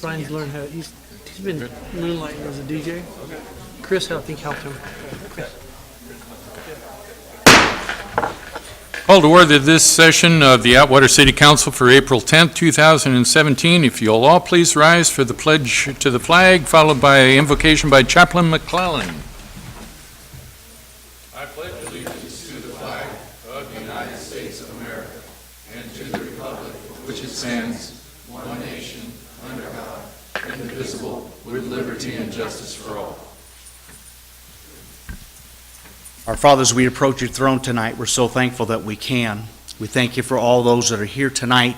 Brian's learned how. He's been moonlighting as a DJ. Chris, I think, helped him. Call to order this session of the Atwater City Council for April 10th, 2017. If you'll all please rise for the pledge to the flag, followed by invocation by Chaplain McClellan. I pledge allegiance to the flag of the United States of America and to the republic for which it stands, one nation, under God, indivisible, with liberty and justice for all. Our Father, as we approach your throne tonight, we're so thankful that we can. We thank you for all those that are here tonight.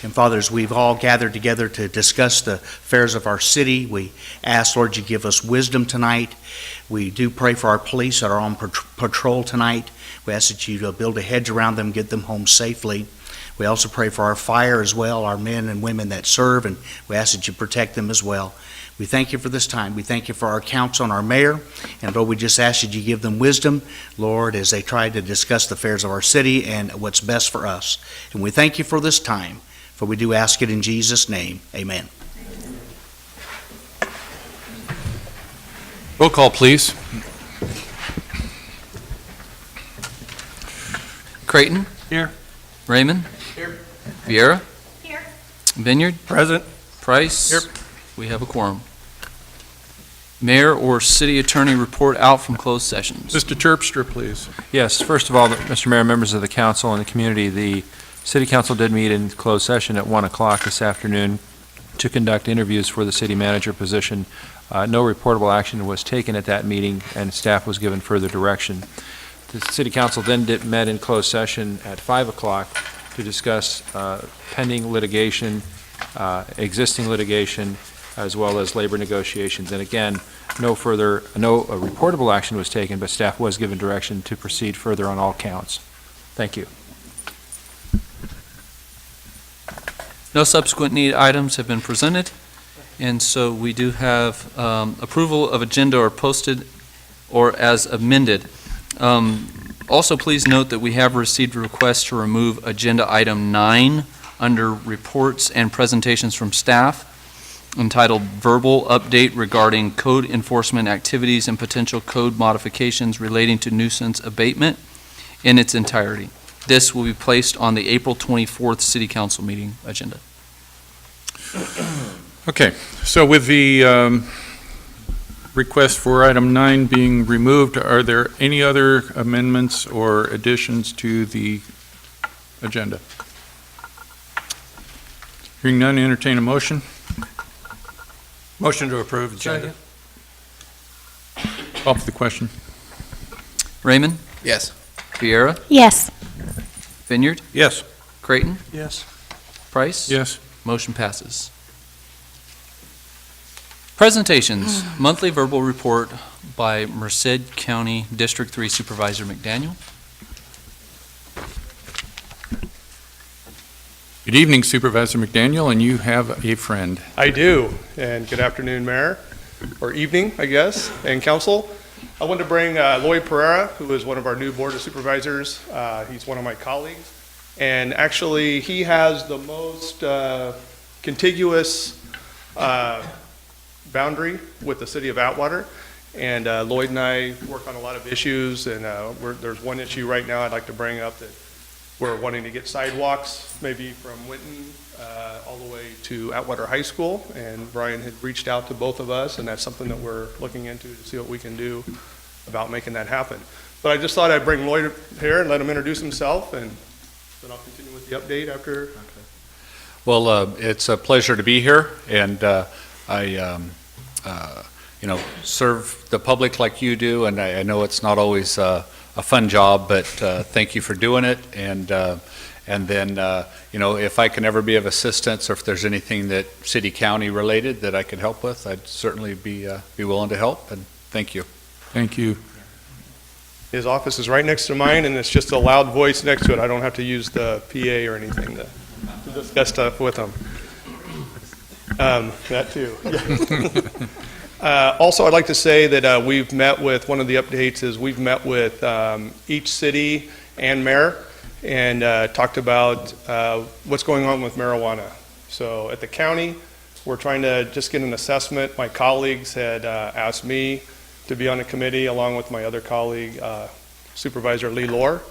And Father, as we've all gathered together to discuss the affairs of our city, we ask, Lord, you give us wisdom tonight. We do pray for our police that are on patrol tonight. We ask that you build a hedge around them, get them home safely. We also pray for our fire as well, our men and women that serve, and we ask that you protect them as well. We thank you for this time. We thank you for our council and our mayor. And Lord, we just ask that you give them wisdom, Lord, as they try to discuss the affairs of our city and what's best for us. And we thank you for this time, for we do ask it in Jesus' name. Amen. Roll call, please. Creighton? Here. Raymond? Here. Vieira? Here. Vineyard? Present. Price? Here. We have a quorum. Mayor or city attorney report out from closed sessions. Mr. Terpstra, please. Yes, first of all, Mr. Mayor, members of the council and the community, the city council did meet in closed session at 1 o'clock this afternoon to conduct interviews for the city manager position. No reportable action was taken at that meeting, and staff was given further direction. The city council then met in closed session at 5 o'clock to discuss pending litigation, existing litigation, as well as labor negotiations. And again, no reportable action was taken, but staff was given direction to proceed further on all counts. Thank you. No subsequent need items have been presented, and so we do have approval of agenda or posted or as amended. Also, please note that we have received a request to remove agenda item 9 under reports and presentations from staff, entitled Verbal Update Regarding Code Enforcement Activities and Potential Code Modifications Relating to Nuisance Abatement, in its entirety. This will be placed on the April 24th City Council meeting agenda. Okay, so with the request for item 9 being removed, are there any other amendments or additions to the agenda? Hearing none, entertain a motion. Motion to approve agenda. Call for the question. Raymond? Yes. Vieira? Yes. Vineyard? Yes. Creighton? Yes. Price? Yes. Motion passes. Presentations. Monthly verbal report by Merced County District 3 Supervisor McDaniel. Good evening, Supervisor McDaniel, and you have a friend. I do, and good afternoon, Mayor, or evening, I guess, and Council. I wanted to bring Lloyd Pereira, who is one of our new Board of Supervisors. He's one of my colleagues, and actually, he has the most contiguous boundary with the city of Atwater, and Lloyd and I work on a lot of issues, and there's one issue right now I'd like to bring up that we're wanting to get sidewalks, maybe from Winton all the way to Atwater High School, and Brian had reached out to both of us, and that's something that we're looking into to see what we can do about making that happen. But I just thought I'd bring Lloyd here and let him introduce himself, and then I'll continue with the update after. Well, it's a pleasure to be here, and I serve the public like you do, and I know it's not always a fun job, but thank you for doing it. And then, if I can ever be of assistance, or if there's anything that city county related that I can help with, I'd certainly be willing to help. And thank you. Thank you. His office is right next to mine, and it's just a loud voice next to it. I don't have to use the PA or anything to discuss stuff with him. That too. Also, I'd like to say that we've met with, one of the updates is we've met with each city and mayor and talked about what's going on with marijuana. So at the county, We're trying to just get an assessment. My colleagues had asked me to be on the committee along with my other colleague, Supervisor Lee Lohr.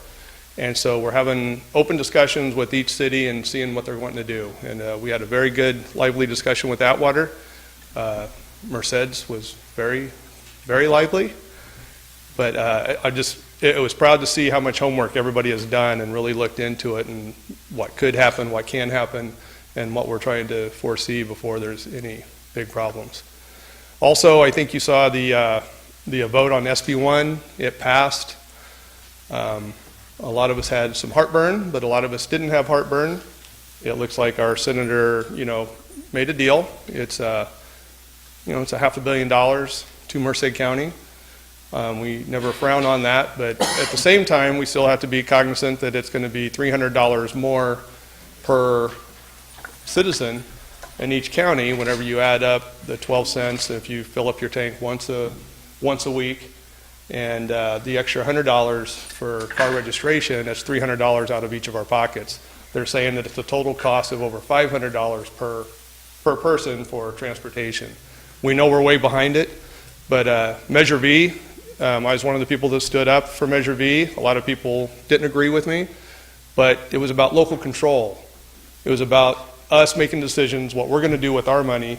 And so we're having open discussions with each city and seeing what they're wanting to do. And we had a very good, lively discussion with Atwater. Merced's was very, very lively. But it was proud to see how much homework everybody has done and really looked into it and what could happen, what can happen, and what we're trying to foresee before there's any big problems. Also, I think you saw the vote on SB1. It passed. A lot of us had some heartburn, but a lot of us didn't have heartburn. It looks like our senator, made a deal. It's it's $500 million to Merced County. We never frown on that, but at the same time, we still have to be cognizant that it's going to be $300 more per citizen in each county whenever you add up the 12 cents if you fill up your tank once a week. And the extra $100 for car registration, that's $300 out of each of our pockets. They're saying that it's a total cost of over $500 per person for transportation. We know we're way behind it, but Measure V, I was one of the people that stood up for Measure V. A lot of people didn't agree with me, but it was about local control. It was about us making decisions, what we're going to do with our money,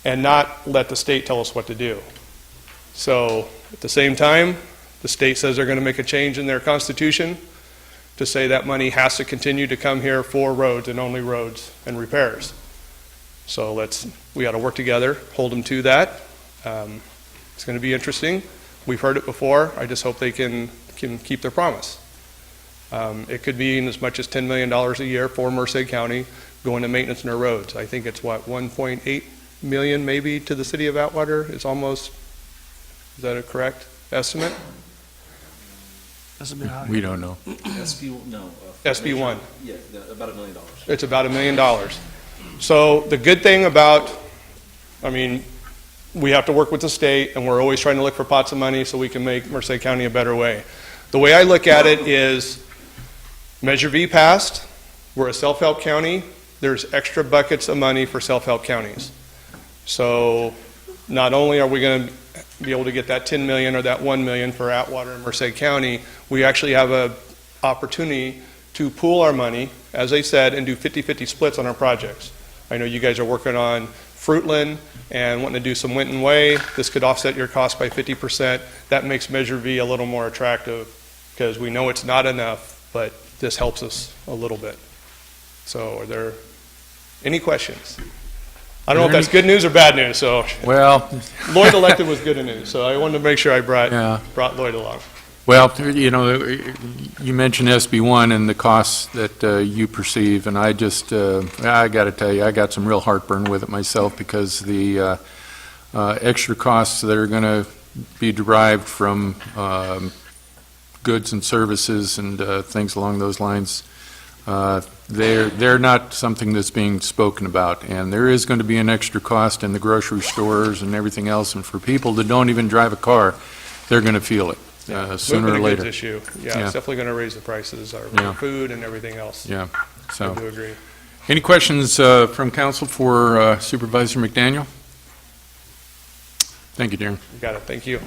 and not let the state tell us what to do. So at the same time, the state says they're going to make a change in their constitution to say that money has to continue to come here for roads and only roads and repairs. So we got to work together, hold them to that. It's going to be interesting. We've heard it before. I just hope they can keep their promise. It could be as much as $10 million a year for Merced County going to maintenance in our roads. I think it's 1.8 million maybe to the city of Atwater. It's almost. Is that a correct estimate? That's a bit high. We don't know. SB1. Yeah, about $1 million. It's about $1 million. So the good thing about, we have to work with the state, and we're always trying to look for pots of money so we can make Merced County a better way. The way I look at it is Measure V passed. We're a self-help county. There's extra buckets of money for self-help counties. So not only are we going to be able to get that 10 million or that 1 million for Atwater and Merced County, we actually have an opportunity to pool our money, as I said, and do 50-50 splits on our projects. I know you guys are working on Fruitland and wanting to do some Winton Way. This could offset your cost by 50%. That makes Measure V a little more attractive because we know it's not enough, but this helps us a little bit. So are there any questions? I don't know if that's good news or bad news. So Well, Lloyd elected was good news, so I wanted to make sure I brought Lloyd along. well, you mentioned SB1 and the costs that you perceive, and I got to tell you, I got some real heartburn with it myself because the extra costs that are going to be derived from goods and services and things along those lines, they're not something that's being spoken about, and there is going to be an extra cost in the grocery stores and everything else, and for people that don't even drive a car, they're going to feel it sooner or later. Issue. Yeah, it's definitely going to raise the prices of food and everything else. Yeah, so. I do agree. Any questions from council for Supervisor McDaniel? Thank you, Darren. You got it. Thank you.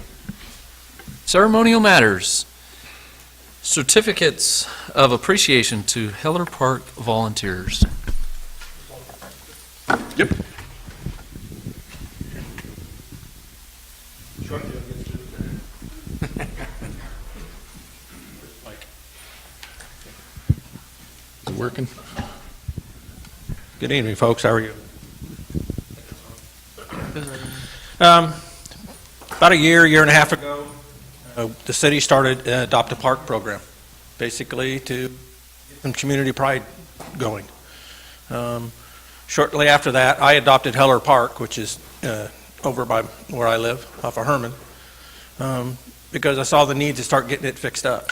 Ceremonial matters. Certificates of appreciation to Heller Park volunteers. Yep. Is it working? Good evening, folks. How are you? About a year and a half ago, the city started an Adopt a Park program, basically to get some community pride going. Shortly after that, I adopted Heller Park, which is over by where I live, off of Herman, because I saw the need to start getting it fixed up.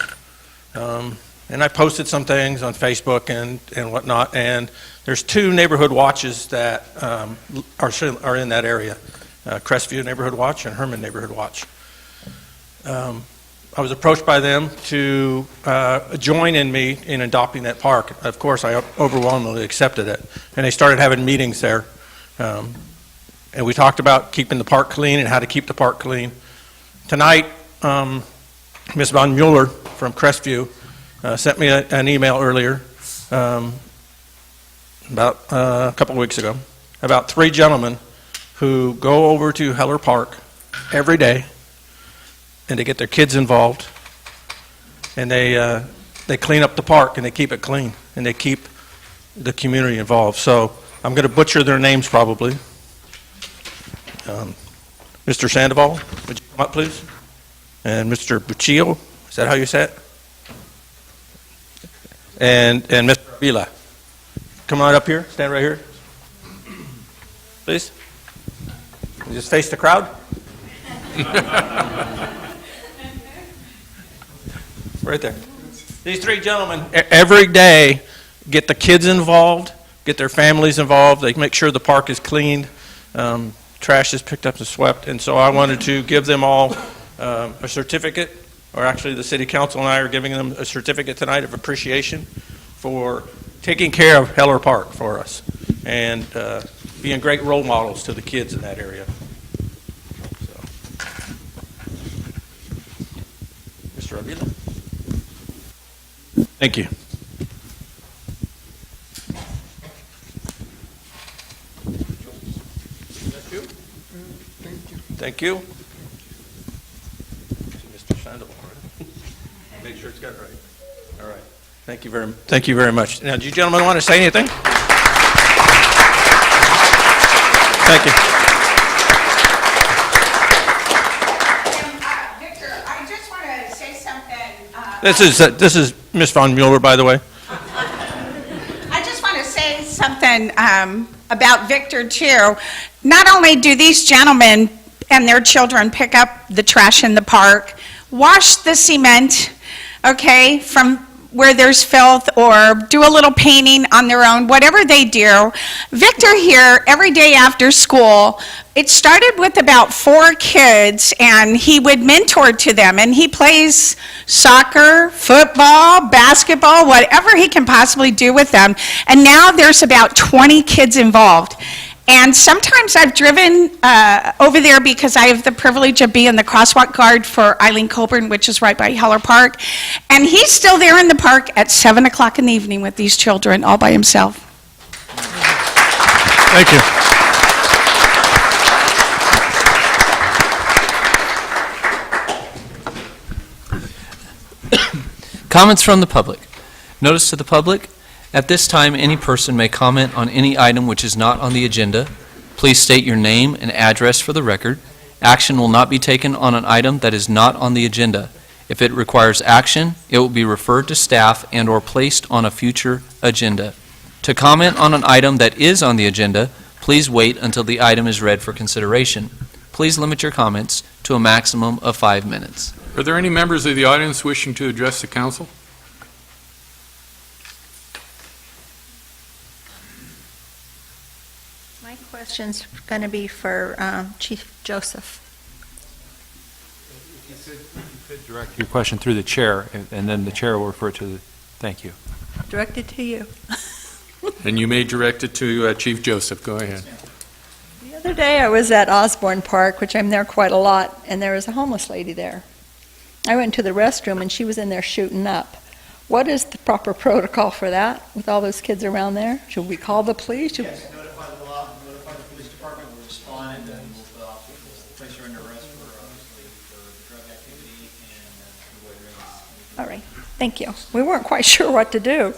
And I posted some things on Facebook and whatnot, and there's two neighborhood watches that are in that area, Crestview Neighborhood Watch and Herman Neighborhood Watch. I was approached by them to join me in adopting that park. Of course, I overwhelmingly accepted it, and they started having meetings there And we talked about keeping the park clean and how to keep the park clean. Tonight, Ms. Von Mueller from Crestview sent me an email earlier, about a couple of weeks ago, about 3 gentlemen who go over to Heller Park every day, and they get their kids involved, and they clean up the park, and they keep it clean, and they keep the community involved. So I'm going to butcher their names probably. Mr. Sandoval, would you come up, please? And Mr. Buccio, is that how you say it? And Mr. Avila. Come on up here, stand right here. Please. Just face the crowd. Right there. These 3 gentlemen every day get the kids involved, get their families involved. They make sure the park is cleaned, trash is picked up and swept. And so I wanted to give them all a certificate, or actually the city council and I are giving them a certificate tonight of appreciation for taking care of Heller Park for us and being great role models to the kids in that area. So. Mr. Avila. Thank you. Thank you. Mr. Sandoval. Make sure it's got it right. All right. Thank you very much. Now, do you gentlemen want to say anything? Thank you. Victor, I just want to say something. This is Ms. Von Mueller, by the way. I just want to say something about Victor, too. Not only do these gentlemen and their children pick up the trash in the park, wash the cement, okay, from where there's filth, or do a little painting on their own, whatever they do. Victor here, every day after school, it started with about 4 kids, and he would mentor to them, and he plays soccer, football, basketball, whatever he can possibly do with them, and now there's about 20 kids involved. And sometimes I've driven over there because I have the privilege of being the crosswalk guard for Eileen Coburn, which is right by Heller Park. And he's still there in the park at 7 o'clock in the evening with these children all by himself. Thank you. Comments from the public. Notice to the public, at this time, any person may comment on any item which is not on the agenda. Please state your name and address for the record. Action will not be taken on an item that is not on the agenda. If it requires action, it will be referred to staff and/or placed on a future agenda. To comment on an item that is on the agenda, please wait until the item is read for consideration. Please limit your comments to a maximum of 5 minutes. Are there any members of the audience wishing to address the council? My question's going to be for Chief Joseph. You could direct your question through the chair, and then the chair will refer to the, thank you. Directed to you. And you may direct it to Chief Joseph. Go ahead. The other day I was at Osborne Park, which I'm there quite a lot, and there was a homeless lady there. I went to the restroom and she was in there shooting up. What is the proper protocol for that with all those kids around there? Should we call the police? Yes, notify the law, notify the police department, we'll respond, and then we'll place her under arrest for drug activity and loitering. All right, thank you. We weren't quite sure what to do.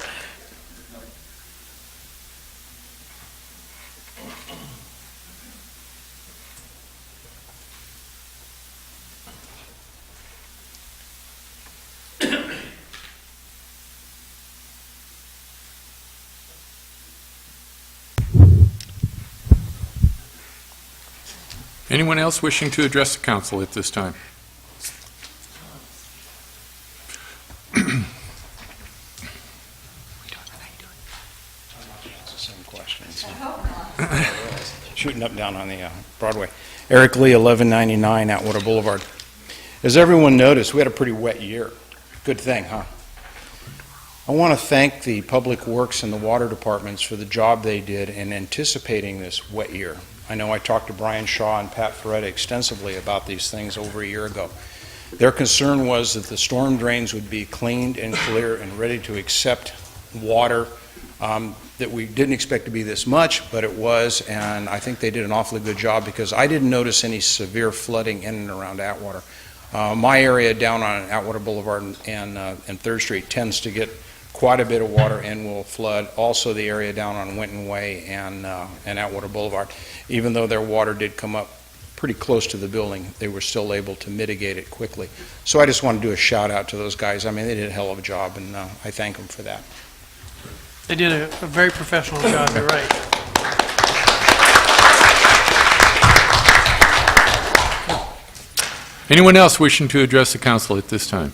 Anyone else wishing to address the council at this time? Same questions. Shooting up down on the Broadway. Eric Lee, 1199 Atwater Boulevard. As everyone noticed, we had a pretty wet year. Good thing, huh? I want to thank the Public Works and the Water Departments for the job they did in anticipating this wet year. I know I talked to Brian Shaw and Pat Ferretta extensively about these things over a year ago. Their concern was that the storm drains would be cleaned and clear and ready to accept water that we didn't expect to be this much, but it was, and I think they did an awfully good job because I didn't notice any severe flooding in and around Atwater. My area down on Atwater Boulevard and 3rd Street tends to get quite a bit of water and will flood. Also the area down on Winton Way and Atwater Boulevard. Even though their water did come up pretty close to the building, they were still able to mitigate it quickly. So I just want to do a shout out to those guys. I mean, they did a hell of a job, and I thank them for that. They did a very professional job, you're right. Anyone else wishing to address the council at this time?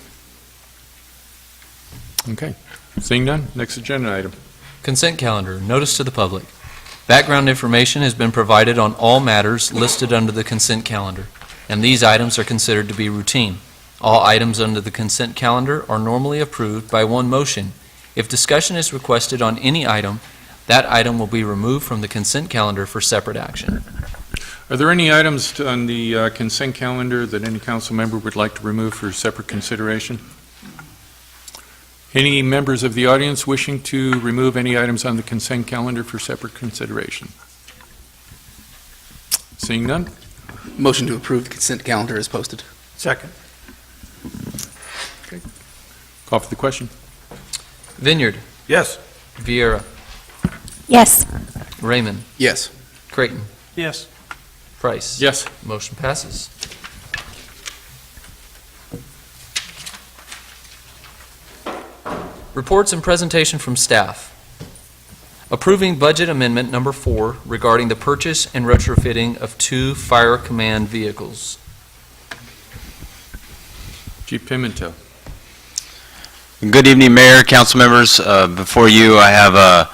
Okay. Seeing none, next agenda item. Consent calendar, notice to the public. Background information has been provided on all matters listed under the consent calendar, and these items are considered to be routine. All items under the consent calendar are normally approved by one motion. If discussion is requested on any item, that item will be removed from the consent calendar for separate action. Are there any items on the consent calendar that any council member would like to remove for separate consideration? Any members of the audience wishing to remove any items on the consent calendar for separate consideration? Seeing none? Motion to approve the consent calendar is posted. Second. Call for the question. Vineyard. Yes. Vieira. Yes. Raymond. Yes. Creighton. Yes. Price. Yes. Motion passes. Reports and presentation from staff. Approving budget amendment number 4 regarding the purchase and retrofitting of 2 fire command vehicles. Chief Pimentel. Good evening, Mayor, council members. Before you, I have a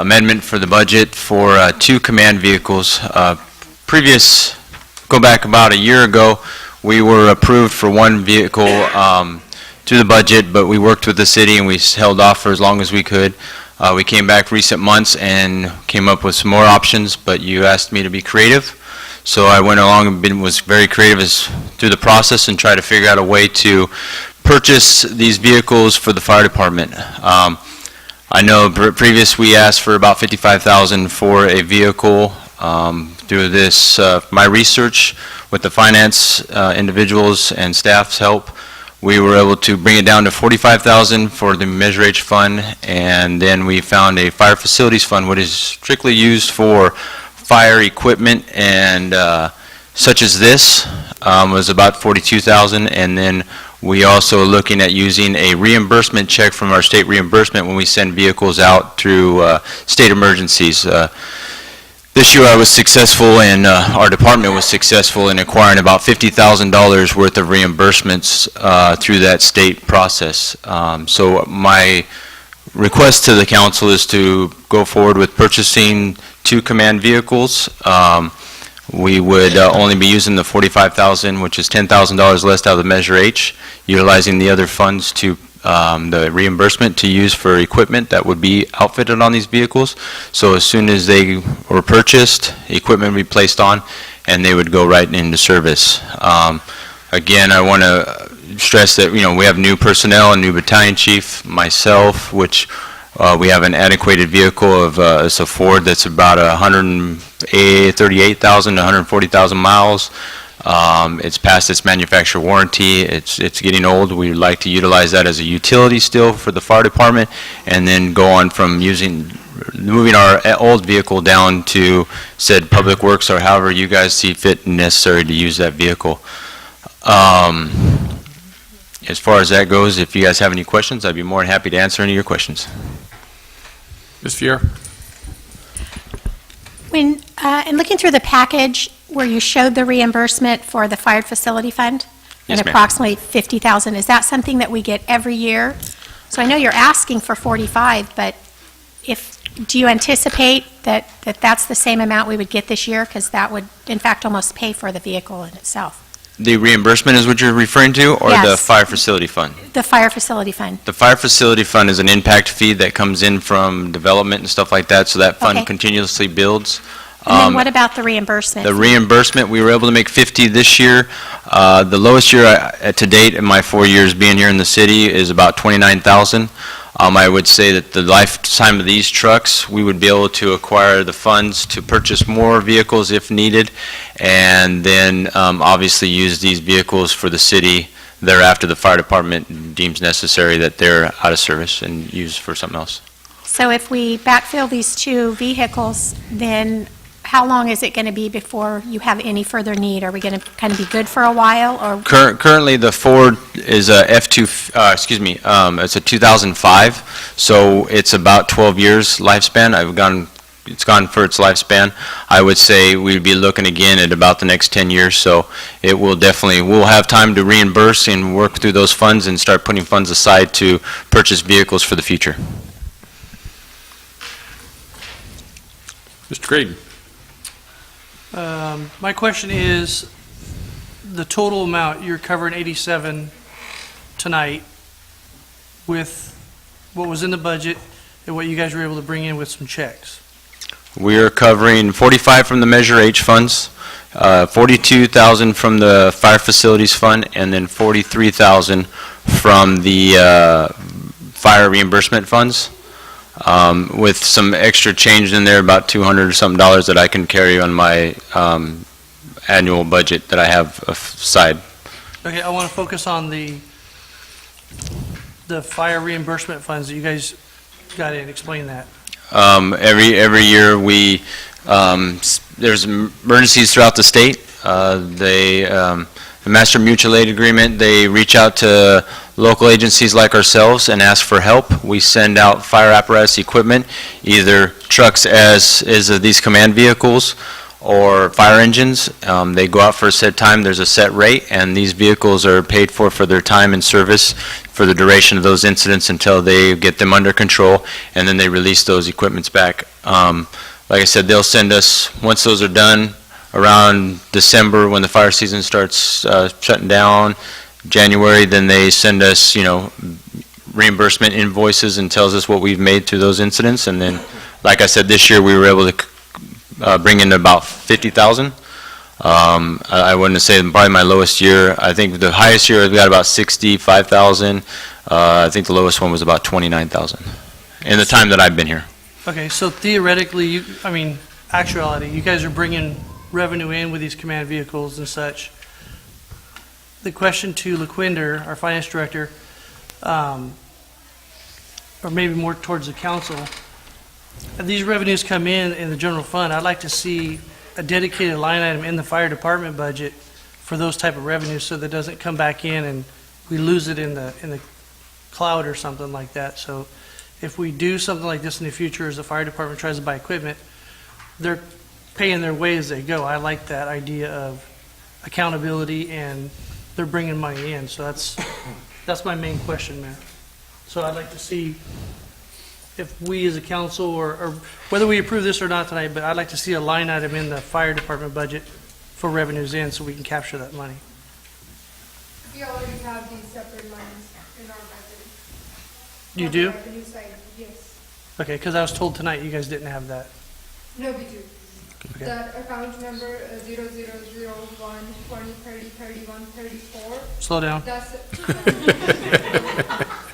amendment for the budget for 2 command vehicles. Go back about a year ago, we were approved for 1 vehicle through the budget, but we worked with the city and we held off for as long as we could. We came back recent months and came up with some more options, but you asked me to be creative. So I went along and was very creative through the process and tried to figure out a way to purchase these vehicles for the fire department. I know previous we asked for about $55,000 for a vehicle. Through this, my research with the finance individuals and staff's help, we were able to bring it down to $45,000 for the Measure H fund, and then we found a fire facilities fund, which is strictly used for fire equipment and such as this, was about $42,000, and then we also looking at using a reimbursement check from our state reimbursement when we send vehicles out through state emergencies. This year I was successful and our department was successful in acquiring about $50,000 worth of reimbursements through that state process. So my request to the council is to go forward with purchasing 2 command vehicles. We would only be using the $45,000, which is $10,000 less out of the Measure H, utilizing the other funds to the reimbursement to use for equipment that would be outfitted on these vehicles. So as soon as they were purchased, equipment would be placed on, and they would go right into service. Again, I want to stress that we have new personnel, a new battalion chief, myself, which we have an antiquated vehicle of it's a Ford that's about 138,000 to 140,000 miles. It's past its manufacturer warranty. It's getting old. We like to utilize that as a utility still for the fire department, and then go on from moving our old vehicle down to said public works or however you guys see fit and necessary to use that vehicle. As far as that goes, if you guys have any questions, I'd be more than happy to answer any of your questions. Ms. Fier. In looking through the package where you showed the reimbursement for the fire facility fund, Yes, and ma'am. approximately $50,000, is that something that we get every year? So I know you're asking for 45, but do you anticipate that that's the same amount we would get this year? Because that would, in fact, almost pay for the vehicle in itself. The reimbursement is what you're referring to, or the Yes. fire facility fund? The fire facility fund. The fire facility fund is an impact fee that comes in from development and stuff like that, so that fund Okay. continuously builds. And then what about the reimbursement? The reimbursement, we were able to make 50 this year. The lowest year to date in my 4 years being here in the city is about 29,000. I would say that the lifetime of these trucks, we would be able to acquire the funds to purchase more vehicles if needed, and then obviously use these vehicles for the city thereafter the fire department deems necessary that they're out of service and used for something else. So if we backfill these 2 vehicles, then how long is it going to be before you have any further need? Are we going to kind of be good for a while, or? Currently, the Ford is a F2, it's a 2005, so it's about 12 years lifespan. It's gone for its lifespan. I would say we'd be looking again at about the next 10 years, so it will definitely, we'll have time to reimburse and work through those funds and start putting funds aside to purchase vehicles for the future. Mr. Graydon. My question is, the total amount, you're covering 87 tonight with what was in the budget and what you guys were able to bring in with some checks. We are covering 45 from the Measure H funds, 42,000 from the Fire Facilities Fund, and then 43,000 from the fire reimbursement funds, with some extra change in there, about $200 or something that I can carry on my annual budget that I have aside. Okay, I want to focus on the fire reimbursement funds that you guys got in. Explain that. Every year there's emergencies throughout the state. The Master Mutual Aid Agreement, they reach out to local agencies like ourselves and ask for help. We send out fire apparatus equipment, either trucks as these command vehicles or fire engines. They go out for a set time, there's a set rate, and these vehicles are paid for their time in service for the duration of those incidents until they get them under control, and then they release those equipments back. Like I said, they'll send us, once those are done, around December when the fire season starts shutting down, January, then they send us, reimbursement invoices and tells us what we've made through those incidents. And then, like I said, this year we were able to bring in about 50,000. I wouldn't say probably my lowest year. I think the highest year we got about 65,000. I think the lowest one was about 29,000 in the time that I've been here. Okay, so theoretically, actuality, you guys are bringing revenue in with these command vehicles and such. The question to LaQuinder, our finance director, or maybe more towards the council, if these revenues come in the general fund, I'd like to see a dedicated line item in the fire department budget for those type of revenues, so that it doesn't come back in and we lose it in the cloud or something like that. So if we do something like this in the future, as the fire department tries to buy equipment, they're paying their way as they go. I like that idea of accountability, and they're bringing money in. So that's my main question, Mayor. So I'd like to see if we as a council, or whether we approve this or not tonight, but I'd like to see a line item in the fire department budget for revenues in, so we can capture that money. We already have these separate lines in our budget. You On do? the revenue side, yes. Okay, because I was told tonight you guys didn't have that. No, we do. Okay. That account number 0001 20 30 31 34. Slow down. That's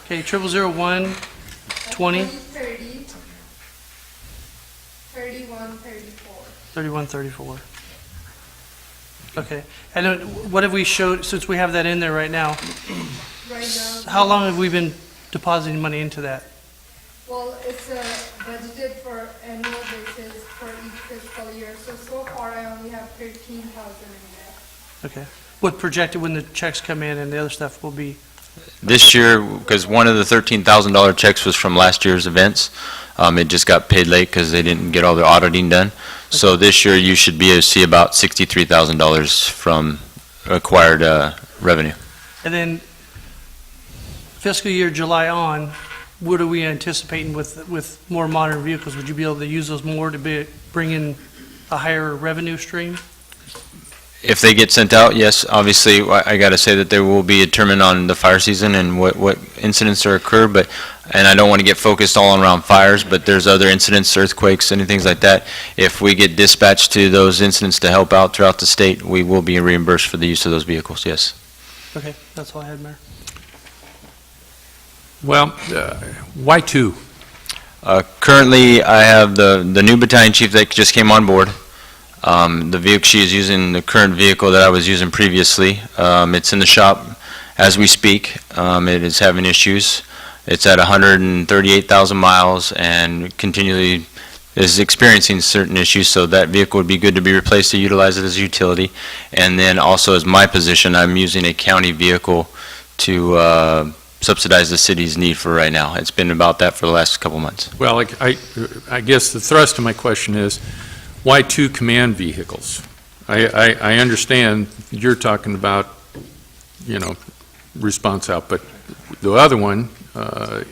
Okay, 0001 20 30 31 34. 31 34. Okay, and then what have we showed, since we have that in there right now, Right now, how long have we been depositing money into that? well, it's budgeted for annual basis for each fiscal year. So far I only have 13,000 in there. Okay. What projected when the checks come in and the other stuff will be? This year, because one of the $13,000 checks was from last year's events, it just got paid late because they didn't get all their auditing done. So this year, you should be able to see about $63,000 from acquired revenue. And then fiscal year July on, what are we anticipating with more modern vehicles? Would you be able to use those more to bring in a higher revenue stream? If they get sent out, yes, obviously, I got to say that there will be determined on the fire season and what incidents are occur, and I don't want to get focused all around fires, but there's other incidents, earthquakes, and things like that. If we get dispatched to those incidents to help out throughout the state, we will be reimbursed for the use of those vehicles, yes. Okay, that's all I had, Mayor. Well, why two? Currently, I have the new battalion chief that just came on board. The vehicle, she is using the current vehicle that I was using previously. It's in the shop as we speak. It is having issues. It's at 138,000 miles and continually is experiencing certain issues, so that vehicle would be good to be replaced to utilize it as a utility. And then also as my position, I'm using a county vehicle to subsidize the city's need for right now. It's been about that for the last couple months. Well, I guess the thrust of my question is, why two command vehicles? I understand you're talking about, response out, but the other one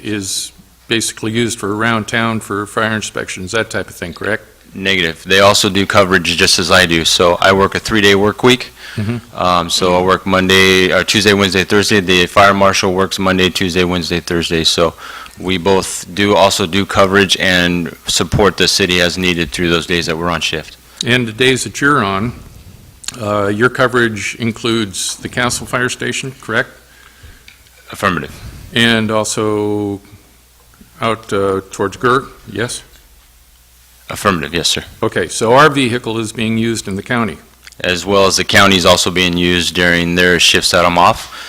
is basically used for around town for fire inspections, that type of thing, correct? Negative. They also do coverage just as I do. So I work a 3-day work week. So I work Monday, or Tuesday, Wednesday, Thursday. The fire marshal works Monday, Tuesday, Wednesday, Thursday. So we both also do coverage and support the city as needed through those days that we're on shift. And the days that you're on, your coverage includes the Castle Fire Station, correct? Affirmative. And also out towards Gurr, yes? Affirmative, yes, sir. Okay, so our vehicle is being used in the county. As well as the county's also being used during their shifts that I'm off.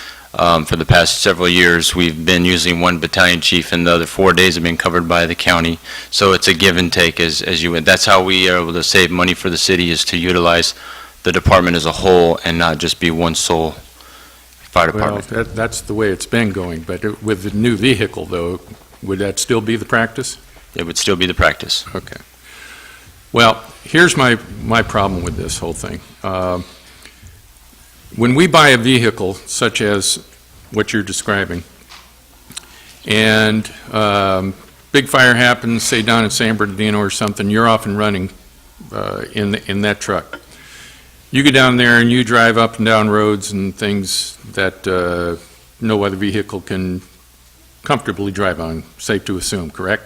For the past several years, we've been using one battalion chief, and the other 4 days have been covered by the county. So it's a give and take as you went. That's how we are able to save money for the city, is to utilize the department as a whole and not just be one sole fire department. Well, that's the way it's been going, but with the new vehicle, though, would that still be the practice? It would still be the practice. Okay. Well, here's my problem with this whole thing. When we buy a vehicle such as what you're describing, and big fire happens, say down in San Bernardino or something, you're off and running in that truck. You go down there and you drive up and down roads and things that no other vehicle can comfortably drive on, safe to assume, correct?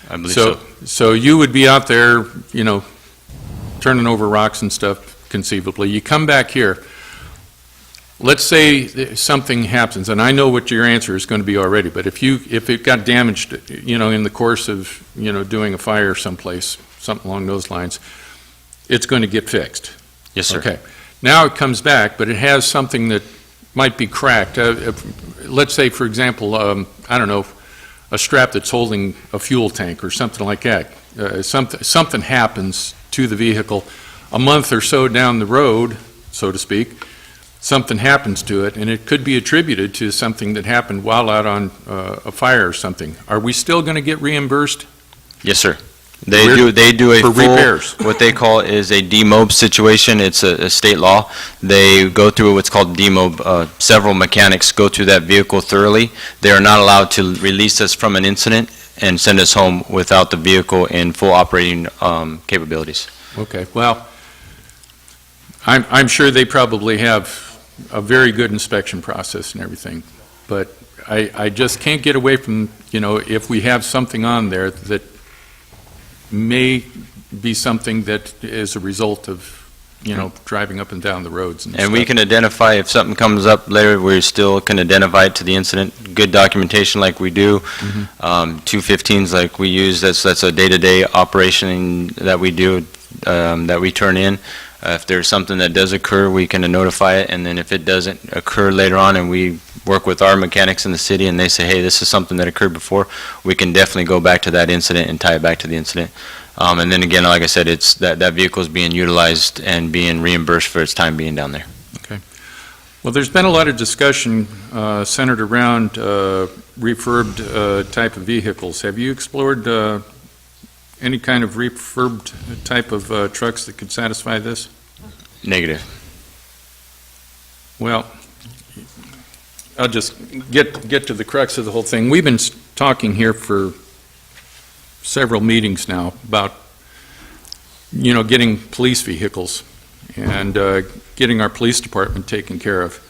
I believe so. So you would be out there, turning over rocks and stuff, conceivably. You come back here. Let's say something happens, and I know what your answer is going to be already, but if it got damaged, in the course of, doing a fire someplace, something along those lines, it's going to get fixed. Yes, sir. Okay. Now it comes back, but it has something that might be cracked. Let's say, for example, I don't know, a strap that's holding a fuel tank or something like that. Something happens to the vehicle a month or so down the road, so to speak. Something happens to it, and it could be attributed to something that happened while out on a fire or something. Are we still going to get reimbursed? Yes, sir. They do a for full, repairs. what they call is a demob situation. It's a state law. They go through what's called demob. Several mechanics go through that vehicle thoroughly. They are not allowed to release us from an incident and send us home without the vehicle in full operating capabilities. Okay, well, I'm sure they probably have a very good inspection process and everything, but I just can't get away from, if we have something on there that may be something that is a result of, driving up and down the roads and And stuff. we can identify, if something comes up later, we still can identify it to the incident. Good documentation like we do. 215s like we use, that's a day-to-day operation that we do, that we turn in. If there's something that does occur, we can notify it, and then if it doesn't occur later on and we work with our mechanics in the city and they say, hey, this is something that occurred before, we can definitely go back to that incident and tie it back to the incident. And then again, like I said, it's that vehicle is being utilized and being reimbursed for its time being down there. Okay. Well, there's been a lot of discussion centered around refurbed type of vehicles. Have you explored any kind of refurbed type of trucks that could satisfy this? Negative. Well, I'll just get to the crux of the whole thing. We've been talking here for several meetings now about, getting police vehicles and getting our police department taken care of.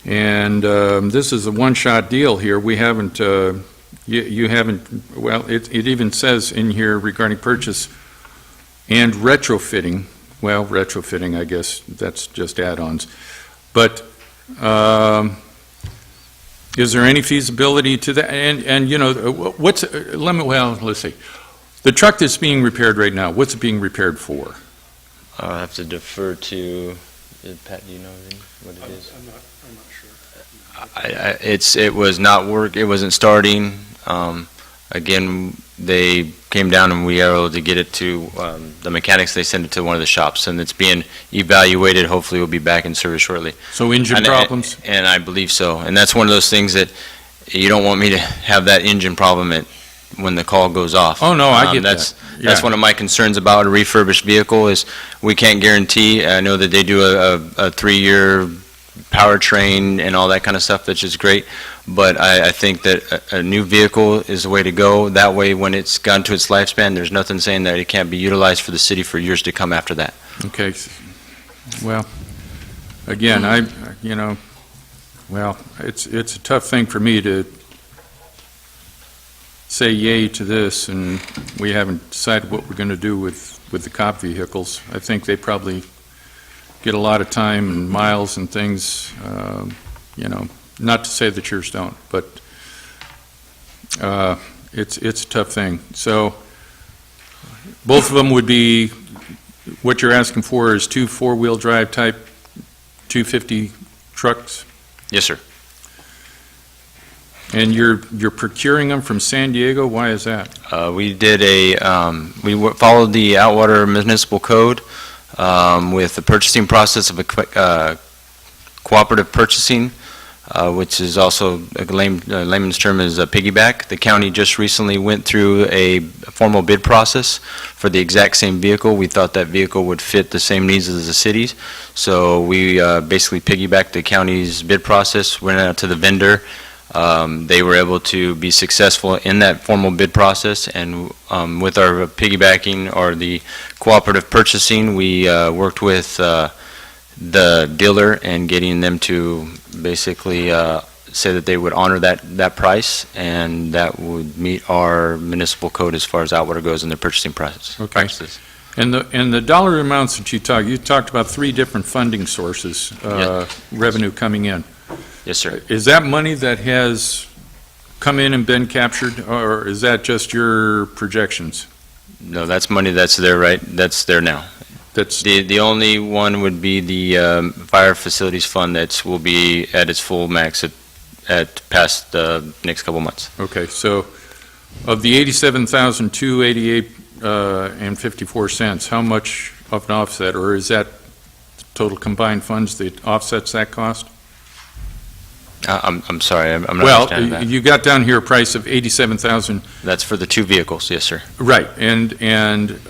And this is a one-shot deal here. We haven't, you haven't, well, it even says in here regarding purchase and retrofitting. Well, retrofitting, I guess that's just add-ons. But is there any feasibility to that? And you know, let's see. The truck that's being repaired right now, what's it being repaired for? I'll have to defer to, Pat, do you know what it is? I'm not sure. It was not it wasn't starting. Again, they came down and we were able to get it to the mechanics. They sent it to one of the shops, and it's being evaluated. Hopefully, we'll be back in service shortly. So engine problems? And I believe so. And that's one of those things that you don't want me to have that engine problem when the call goes off. Oh, no, I get that's, that. That's one of my concerns about a refurbished vehicle is we can't guarantee. I know that they do a 3-year powertrain and all that kind of stuff, that's just great. But I think that a new vehicle is the way to go. That way, when it's gone to its lifespan, there's nothing saying that it can't be utilized for the city for years to come after that. Okay. Well, again, it's a tough thing for me to say yay to this, and we haven't decided what we're going to do with the cop vehicles. I think they probably get a lot of time and miles and things, not to say that yours don't, but it's a tough thing. So both of them would be, what you're asking for is 2 4-wheel drive type 250 trucks? Yes, sir. And you're procuring them from San Diego? Why is that? We did we followed the Atwater Municipal Code with the purchasing process of a cooperative purchasing, which is also a layman's term is a piggyback. The county just recently went through a formal bid process for the exact same vehicle. We thought that vehicle would fit the same needs as the cities, so we basically piggybacked the county's bid process, went out to the vendor. They were able to be successful in that formal bid process, and with our piggybacking or the cooperative purchasing, we worked with the dealer and getting them to basically say that they would honor that price, and that would meet our municipal code as far as Atwater goes in their purchasing process. Okay. Practices. And the dollar amounts that you talked about 3 different funding sources, revenue coming in. Yes, sir. Is that money that has come in and been captured, or is that just your projections? No, that's money that's there, right? That's there now. That's the only one would be the fire facilities fund that will be at its full max at past the next couple months. okay. So, of the 87,288 and 54 cents, how much of an offset, or is that total combined funds that offsets that cost? I'm sorry, I'm not understanding that. Well, you got down here a price of 87,000. That's for the 2 vehicles, yes, sir. Right, and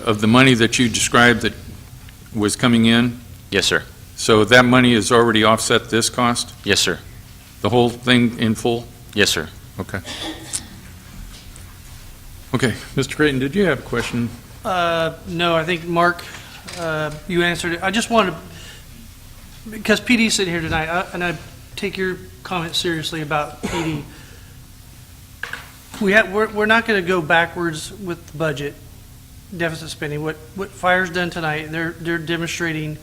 of the money that you described that was coming in, Yes, sir. so that money has already offset this cost? Yes, sir. The whole thing in full? Yes, sir. Okay. Okay, Mr. Creighton, did you have a question? No, I think, Mark, you answered it. I just wanted, because PD's sitting here tonight, and I take your comment seriously about PD. We're not going to go backwards with the budget deficit spending. What Fire's done tonight, they're demonstrating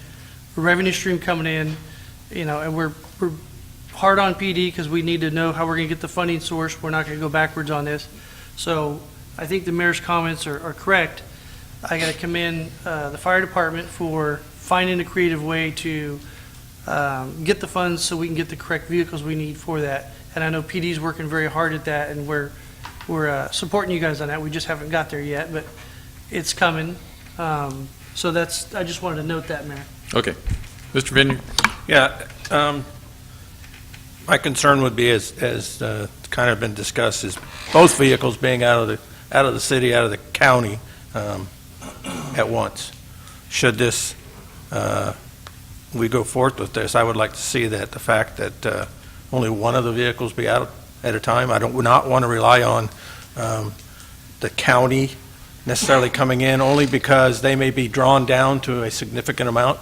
a revenue stream coming in, and we're hard on PD because we need to know how we're going to get the funding source. We're not going to go backwards on this. So I think the mayor's comments are correct. I got to commend the fire department for finding a creative way to get the funds so we can get the correct vehicles we need for that. And I know PD's working very hard at that, and we're supporting you guys on that. We just haven't got there yet, but it's coming. So I just wanted to note that, Mayor. Okay. Mr. Vineyard? Yeah, my concern would be, as kind of been discussed, is both vehicles being out of the city, out of the county at once. Should this we go forth with this, I would like to see that the fact that only one of the vehicles be out at a time. I would not want to rely on the county necessarily coming in, only because they may be drawn down to a significant amount.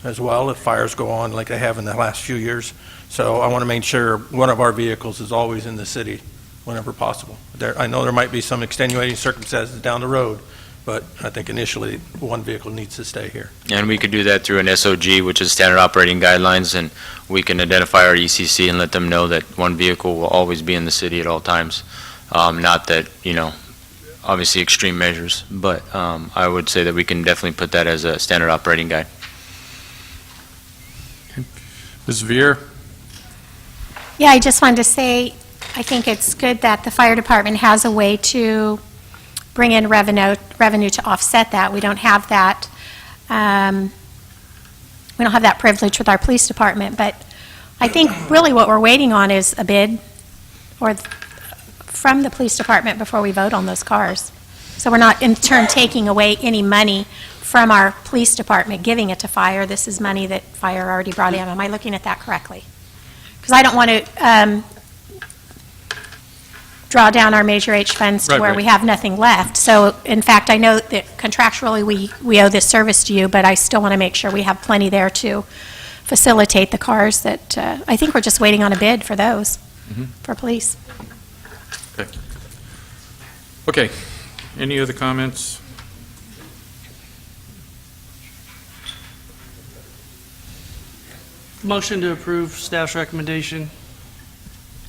as well if fires go on like they have in the last few years. So I want to make sure one of our vehicles is always in the city whenever possible. I know there might be some extenuating circumstances down the road, but I think initially one vehicle needs to stay here. And we could do that through an SOG, which is Standard Operating Guidelines, and we can identify our ECC and let them know that one vehicle will always be in the city at all times. Not that, obviously extreme measures, but I would say that we can definitely put that as a standard operating guide. Ms. Veer? Yeah, I just wanted to say, I think it's good that the fire department has a way to bring in revenue to offset that. We don't have that. We don't have that privilege with our police department, but I think really what we're waiting on is a bid from the police department before we vote on those cars. So we're not in turn taking away any money from our police department, giving it to fire. This is money that fire already brought in. Am I looking at that correctly? Because I don't want to draw down our Major H funds to where we have nothing left. So, in fact, I know that contractually we owe this service to you, but I still want to make sure we have plenty there to facilitate the cars that, I think we're just waiting on a bid for those, for police. Okay. Any other comments? Motion to approve staff's recommendation.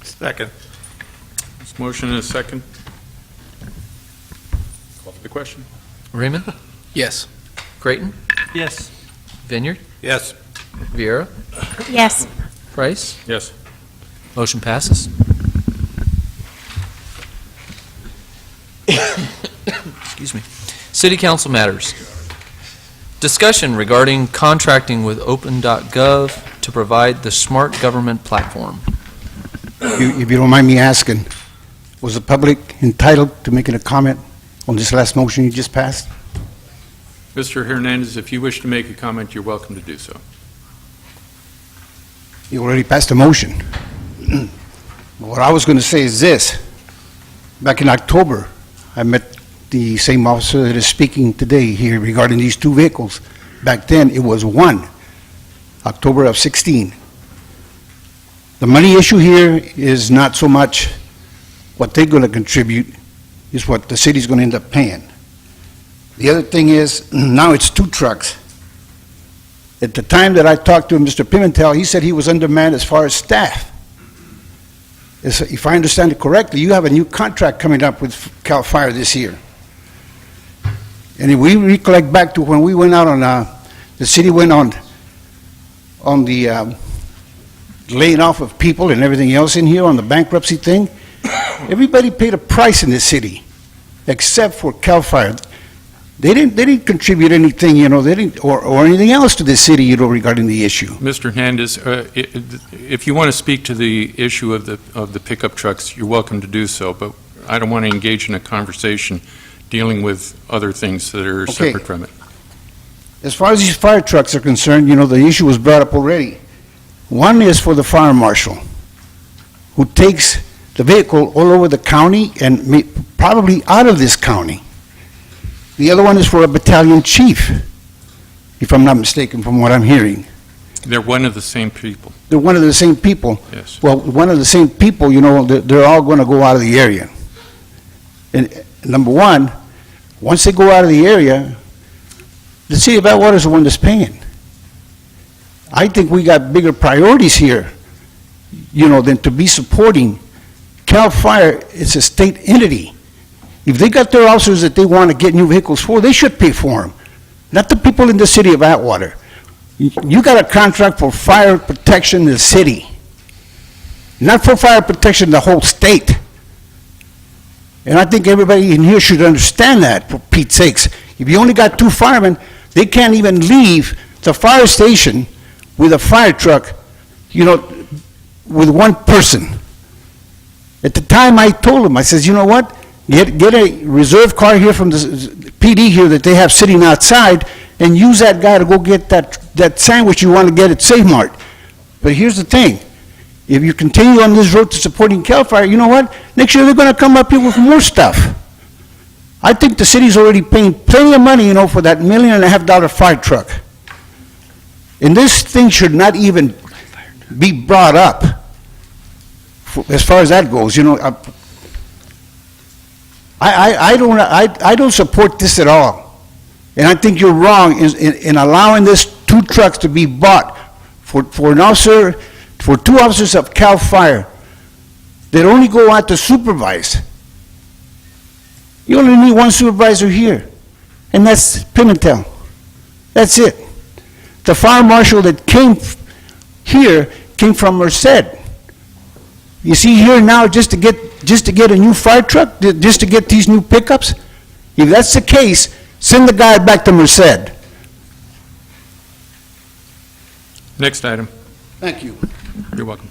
Second. This motion is second. Call for the question. Raymond? Yes. Creighton? Yes. Vineyard? Yes. Vieira? Yes. Price? Yes. Motion passes. Excuse me. City Council matters. Discussion regarding contracting with open.gov to provide the smart government platform. If you don't mind me asking, was the public entitled to making a comment on this last motion you just passed? Mr. Hernandez, if you wish to make a comment, you're welcome to do so. You already passed a motion. What I was going to say is this. Back in October, I met the same officer that is speaking today here regarding these two vehicles. Back then, it was one, October of 16. The money issue here is not so much what they're going to contribute, is what the city's going to end up paying. The other thing is, now it's two trucks. At the time that I talked to Mr. Pimentel, he said he was undermanned as far as staff. If I understand it correctly, you have a new contract coming up with CAL FIRE this year. And if we recollect back to when we went out on, the city went on the laying off of people and everything else in here on the bankruptcy thing, everybody paid a price in this city, except for CAL FIRE. They didn't contribute anything, they didn't, or anything else to this city, regarding the issue. Mr. Hernandez, if you want to speak to the issue of the pickup trucks, you're welcome to do so, but I don't want to engage in a conversation dealing with other things that are separate from it. As far as these fire trucks are concerned, the issue was brought up already. One is for the fire marshal, who takes the vehicle all over the county and probably out of this county. The other one is for a battalion chief, if I'm not mistaken from what I'm hearing. They're one of the same people. They're one of the same people. Yes. Well, one of the same people, they're all going to go out of the area. And number one, once they go out of the area, the city of Atwater is the one that's paying. I think we got bigger priorities here, than to be supporting CAL FIRE. It's a state entity. If they got their officers that they want to get new vehicles for, they should pay for them, not the people in the city of Atwater. You got a contract for fire protection in the city, not for fire protection in the whole state. And I think everybody in here should understand that, for Pete's sakes. If you only got two firemen, they can't even leave the fire station with a fire truck, with one person. At the time I told them, I says, you know what? Get a reserve car here from the PD here that they have sitting outside and use that guy to go get that sandwich you want to get at Save Mart. But here's the thing. If you continue on this road to supporting CAL FIRE, you know what? Next year they're going to come up here with more stuff. I think the city's already paying plenty of money, for that $1.5 million fire truck. And this thing should not even be brought up, as far as that goes, you know. I don't support this at all. And I think you're wrong in allowing this 2 trucks to be bought for an officer, for 2 officers of CAL FIRE that only go out to supervise. You only need 1 supervisor here, and that's Pimentel. That's it. The fire marshal that came here came from Merced. You see here now just to get a new fire truck, just to get these new pickups? If that's the case, send the guy back to Merced. Next item. Thank you. You're welcome.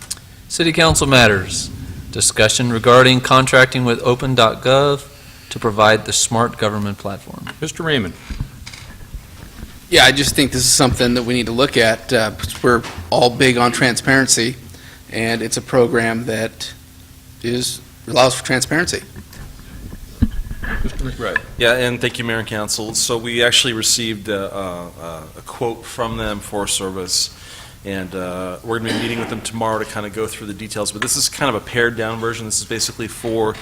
City Council matters. Discussion regarding contracting with open.gov to provide the smart government platform. Mr. Raymond. Yeah, I just think this is something that we need to look at. Because we're all big on transparency, and it's a program that allows for transparency. Mr. McBride. Yeah, and thank you, Mayor and Council. So we actually received a quote from them for service, and we're going to be meeting with them tomorrow to kind of go through the details. But this is kind of a pared-down version. This is basically for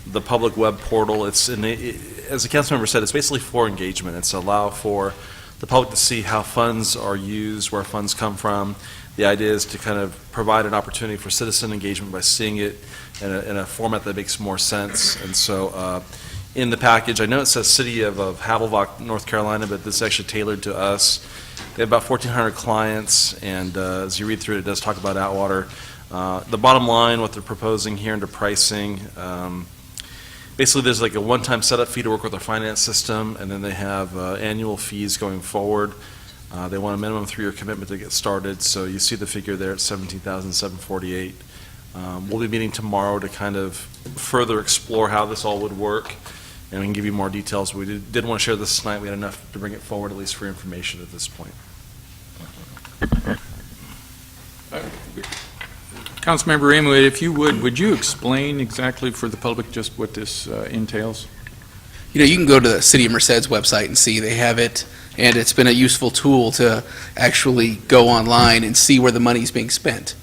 the public web portal. As the council member said, it's basically for engagement. It's to allow for the public to see how funds are used, where funds come from. The idea is to kind of provide an opportunity for citizen engagement by seeing it in a format that makes more sense. And so in the package, I know it says City of Havelbach, North Carolina, but this is actually tailored to us. They have about 1,400 clients, and as you read through it, it does talk about Atwater. The bottom line, what they're proposing here into pricing, basically there's like a one-time setup fee to work with their finance system, and then they have annual fees going forward. They want a minimum 3-year commitment to get started, so you see the figure there at $17,748. We'll be meeting tomorrow to kind of further explore how this all would work, and we can give you more details. We did want to share this tonight. We had enough to bring it forward, at least for information at this point. Councilmember Raymond, if you would you explain exactly for the public just what this entails? You know, you can go to the City of Merced's website and see they have it, and it's been a useful tool to actually go online and see where the money's being spent.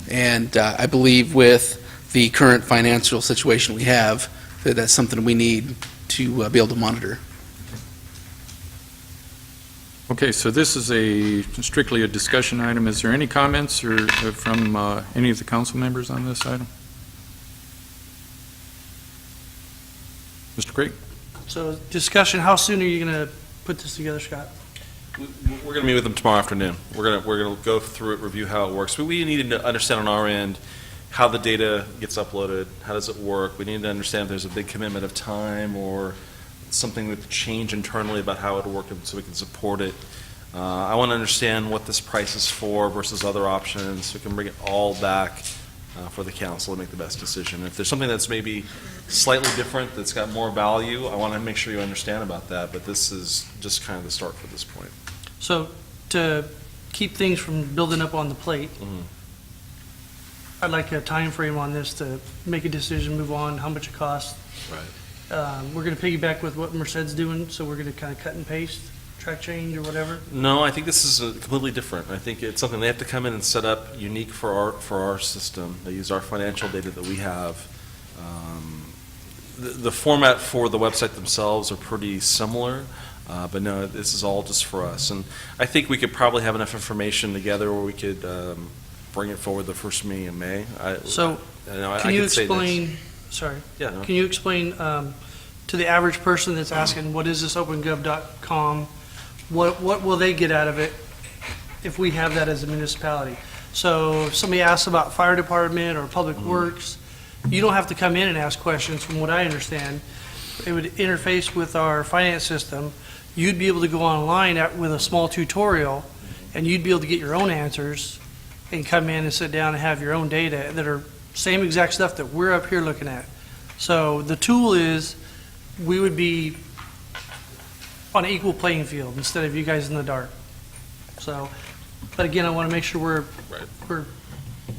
And I believe with the current financial situation we have, that that's something we need to be able to monitor. Okay, so this is strictly a discussion item. Is there any comments from any of the council members on this item? Mr. Craig? So discussion, how soon are you going to put this together, Scott? We're going to meet with them tomorrow afternoon. We're going to go through it, review how it works. We need to understand on our end how the data gets uploaded, how does it work. We need to understand if there's a big commitment of time or something with change internally about how it will work so we can support it. I want to understand what this price is for versus other options so we can bring it all back for the council to make the best decision. If there's something that's maybe slightly different that's got more value, I want to make sure you understand about that, but this is just kind of the start for this point. So to keep things from building up on the plate, I'd like a time frame on this to make a decision, move on, how much it costs. Right. We're going to piggyback with what Merced's doing, so we're going to kind of cut and paste, track change or whatever. No, I think this is completely different. I think it's something they have to come in and set up unique for our system. They use our financial data that we have. The format for the website themselves are pretty similar, but no, this is all just for us. And I think we could probably have enough information together where we could bring it forward the first meeting in May. Can you explain? Sorry. Yeah. No. Can you explain to the average person that's asking, what is this opengov.com? What will they get out of it if we have that as a municipality? So if somebody asks about fire department or public works, you don't have to come in and ask questions, from what I understand. It would interface with our finance system. You'd be able to go online with a small tutorial, and you'd be able to get your own answers and come in and sit down and have your own data that are same exact stuff that we're up here looking at. So the tool is, we would be on an equal playing field instead of you guys in the dark. So, but again, I want to make sure we're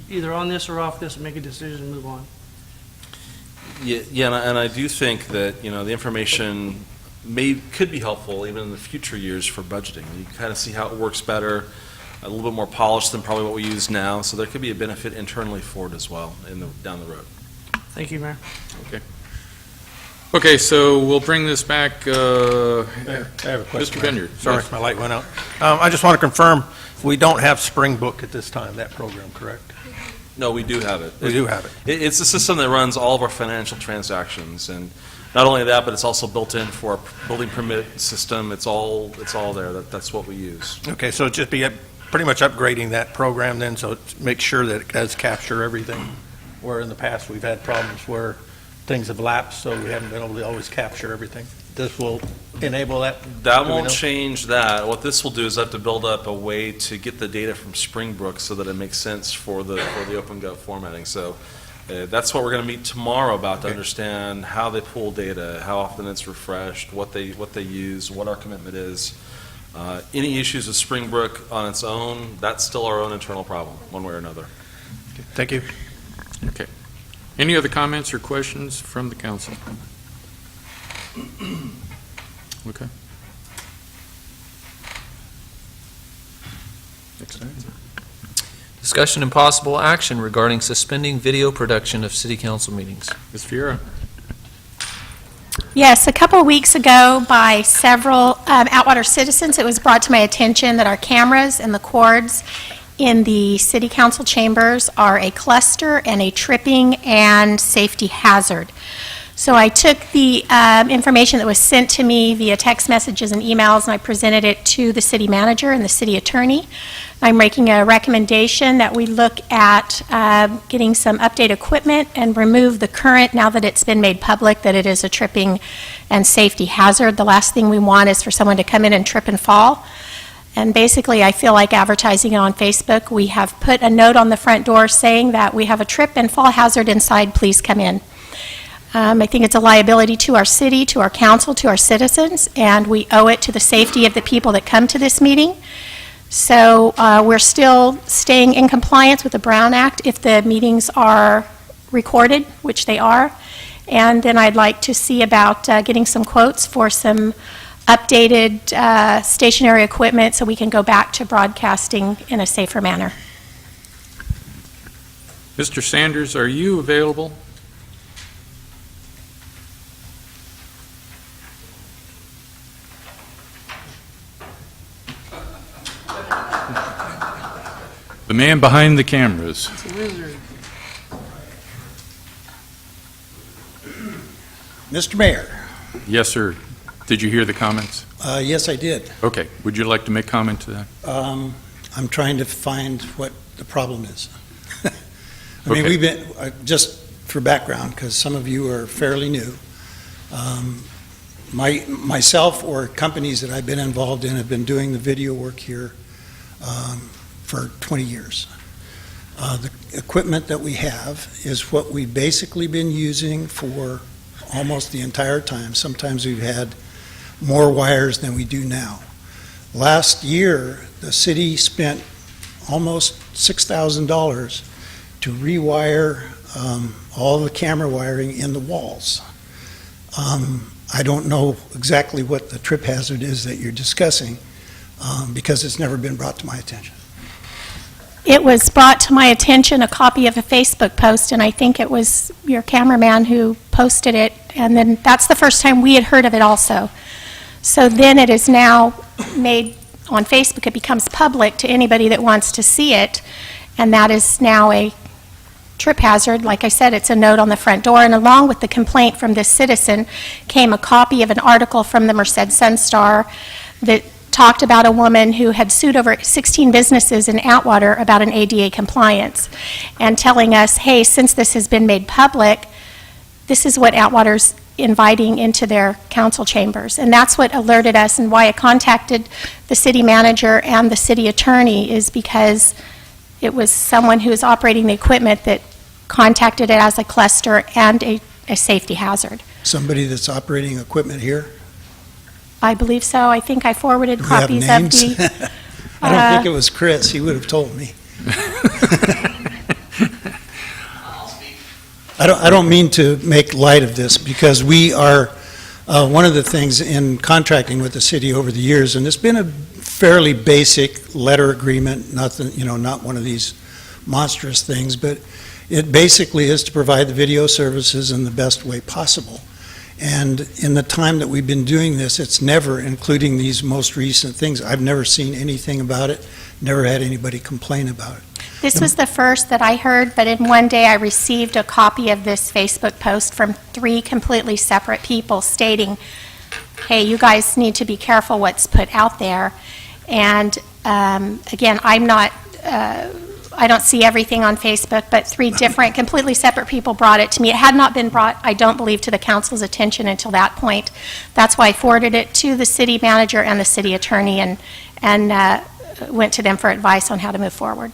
either on this or off this and make a decision and move on. Yeah, and I do think that, the information could be helpful even in the future years for budgeting. You can kind of see how it works better. a little bit more polished than probably what we use now, so there could be a benefit internally for it as well down the road. Thank you, Mayor. Okay, so we'll bring this back, I have a question. Mr. Bender. Sorry, my light went out. I just want to confirm, we don't have Springbook at this time, that program, correct? No, we do have it. We do have it. It's a system that runs all of our financial transactions, and not only that, but it's also built in for our building permit system. It's all there. That's what we use. Okay, so it'd just be pretty much upgrading that program then, so make sure that it does capture everything, where in the past we've had problems where things have lapsed, so we haven't been able to always capture everything. This will enable that? That won't change that. What this will do is I have to build up a way to get the data from Springbrook so that it makes sense for the OpenGov formatting. So that's what we're going to meet tomorrow about, to understand how they pull data, how often it's refreshed, what they use, what our commitment is. Any issues with Springbrook on its own, that's still our own internal problem, one way or another. Okay, thank you. Okay. Any other comments or questions from the council? Okay. Discussion and possible action regarding suspending video production of city council meetings. Ms. Fiera? Yes, a couple of weeks ago, by several Atwater citizens, it was brought to my attention that our cameras and the cords in the city council chambers are a cluster and a tripping and safety hazard. So I took the information that was sent to me via text messages and emails, and I presented it to the city manager and the city attorney. I'm making a recommendation that we look at getting some update equipment and remove the current, now that it's been made public that it is a tripping and safety hazard. The last thing we want is for someone to come in and trip and fall. And basically, I feel like advertising it on Facebook. We have put a note on the front door saying that we have a trip and fall hazard inside, please come in. I think it's a liability to our city, to our council, to our citizens, and we owe it to the safety of the people that come to this meeting. So we're still staying in compliance with the Brown Act if the meetings are recorded, which they are. And then I'd like to see about getting some quotes for some updated stationary equipment so we can go back to broadcasting in a safer manner. Mr. Sanders, are you available? The man behind the cameras. It's a wizard. Mr. Mayor. Yes, sir. Did you hear the comments? Yes, I did. Okay. Would you like to make comment to that? I'm trying to find what the problem is. I mean, Okay. we've been, just for background, because some of you are fairly new, myself or companies that I've been involved in have been doing the video work here for 20 years. The equipment that we have is what we've basically been using for almost the entire time. Sometimes we've had more wires than we do now. Last year, the city spent almost $6,000 to rewire all the camera wiring in the walls. I don't know exactly what the trip hazard is that you're discussing because it's never been brought to my attention. It was brought to my attention, a copy of a Facebook post, and I think it was your cameraman who posted it, and then that's the first time we had heard of it also. So then it is now made on Facebook, it becomes public to anybody that wants to see it, and that is now a trip hazard. Like I said, it's a note on the front door, and along with the complaint from this citizen came a copy of an article from the Merced Sun-Star that talked about a woman who had sued over 16 businesses in Atwater about an ADA compliance, and telling us, hey, since this has been made public, this is what Atwater's inviting into their council chambers. And that's what alerted us, and why I contacted the city manager and the city attorney, is because it was someone who is operating the equipment that contacted it as a cluster and a safety hazard. Somebody that's operating equipment here? I believe so. I think I forwarded Do we have copies of names? the... I don't think it was Chris. He would have told me. I don't mean to make light of this, because we are, one of the things in contracting with the city over the years, and it's been a fairly basic letter agreement, nothing, not one of these monstrous things, but it basically is to provide the video services in the best way possible. And in the time that we've been doing this, it's never, including these most recent things, I've never seen anything about it, never had anybody complain about it. This was the first that I heard, but in one day I received a copy of this Facebook post from 3 completely separate people stating, hey, you guys need to be careful what's put out there. And again, I don't see everything on Facebook, but 3 different, completely separate people brought it to me. It had not been brought, I don't believe, to the council's attention until that point. That's why I forwarded it to the city manager and the city attorney and went to them for advice on how to move forward.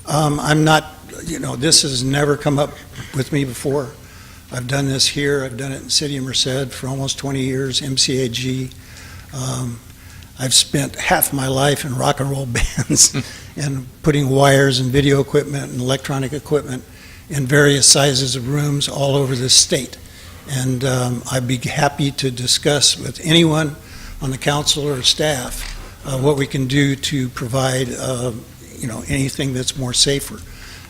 I'm not, this has never come up with me before. I've done this here, I've done it in the city of Merced for almost 20 years, MCAG. I've spent half my life in rock and roll bands and putting wires and video equipment and electronic equipment in various sizes of rooms all over the state. And I'd be happy to discuss with anyone on the council or staff what we can do to provide anything that's more safer.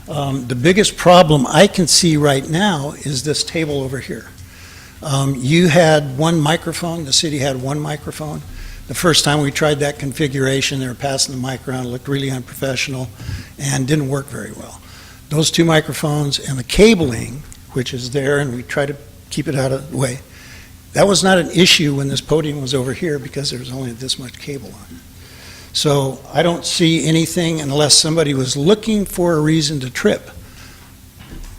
The biggest problem I can see right now is this table over here. You had one microphone, the city had one microphone. The first time we tried that configuration, they were passing the mic around, it looked really unprofessional and didn't work very well. Those 2 microphones and the cabling, which is there, and we try to keep it out of the way, that was not an issue when this podium was over here because there was only this much cable on it. So I don't see anything, unless somebody was looking for a reason to trip,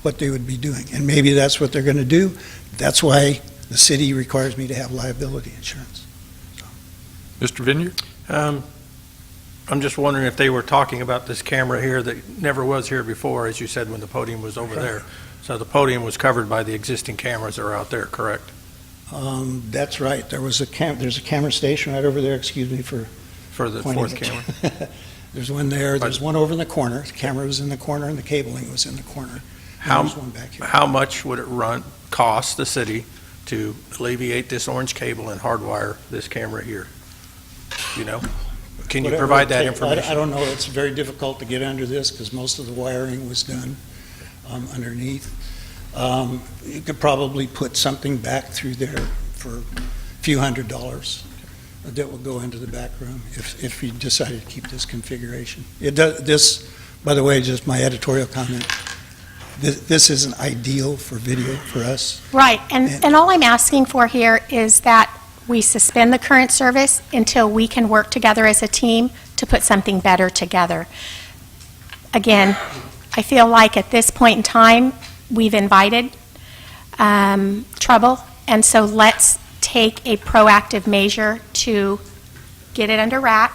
what they would be doing. And maybe that's what they're going to do. That's why the city requires me to have liability insurance. Mr. Vineyard? I'm just wondering if they were talking about this camera here that never was here before, as you said, when the podium was over there. So the podium was covered by the existing cameras that are out there, correct? That's right. There's a camera station right over there, excuse me for the pointing 4th camera. There's one there, there's one over in the corner. The camera was in the corner and the cabling was in the corner. There's one back here. How much would it cost the city to alleviate this orange cable and hardwire this camera here? Can you Whatever provide it that takes. information? I don't know. It's very difficult to get under this because most of the wiring was done underneath. You could probably put something back through there for a few $100s that will go into the back room if you decided to keep this configuration. This, by the way, just my editorial comment, this isn't ideal for video for us. Right, and all I'm asking for here is that we suspend the current service until we can work together as a team to put something better together. Again, I feel like at this point in time, we've invited trouble, and so let's take a proactive measure to get it under wrap,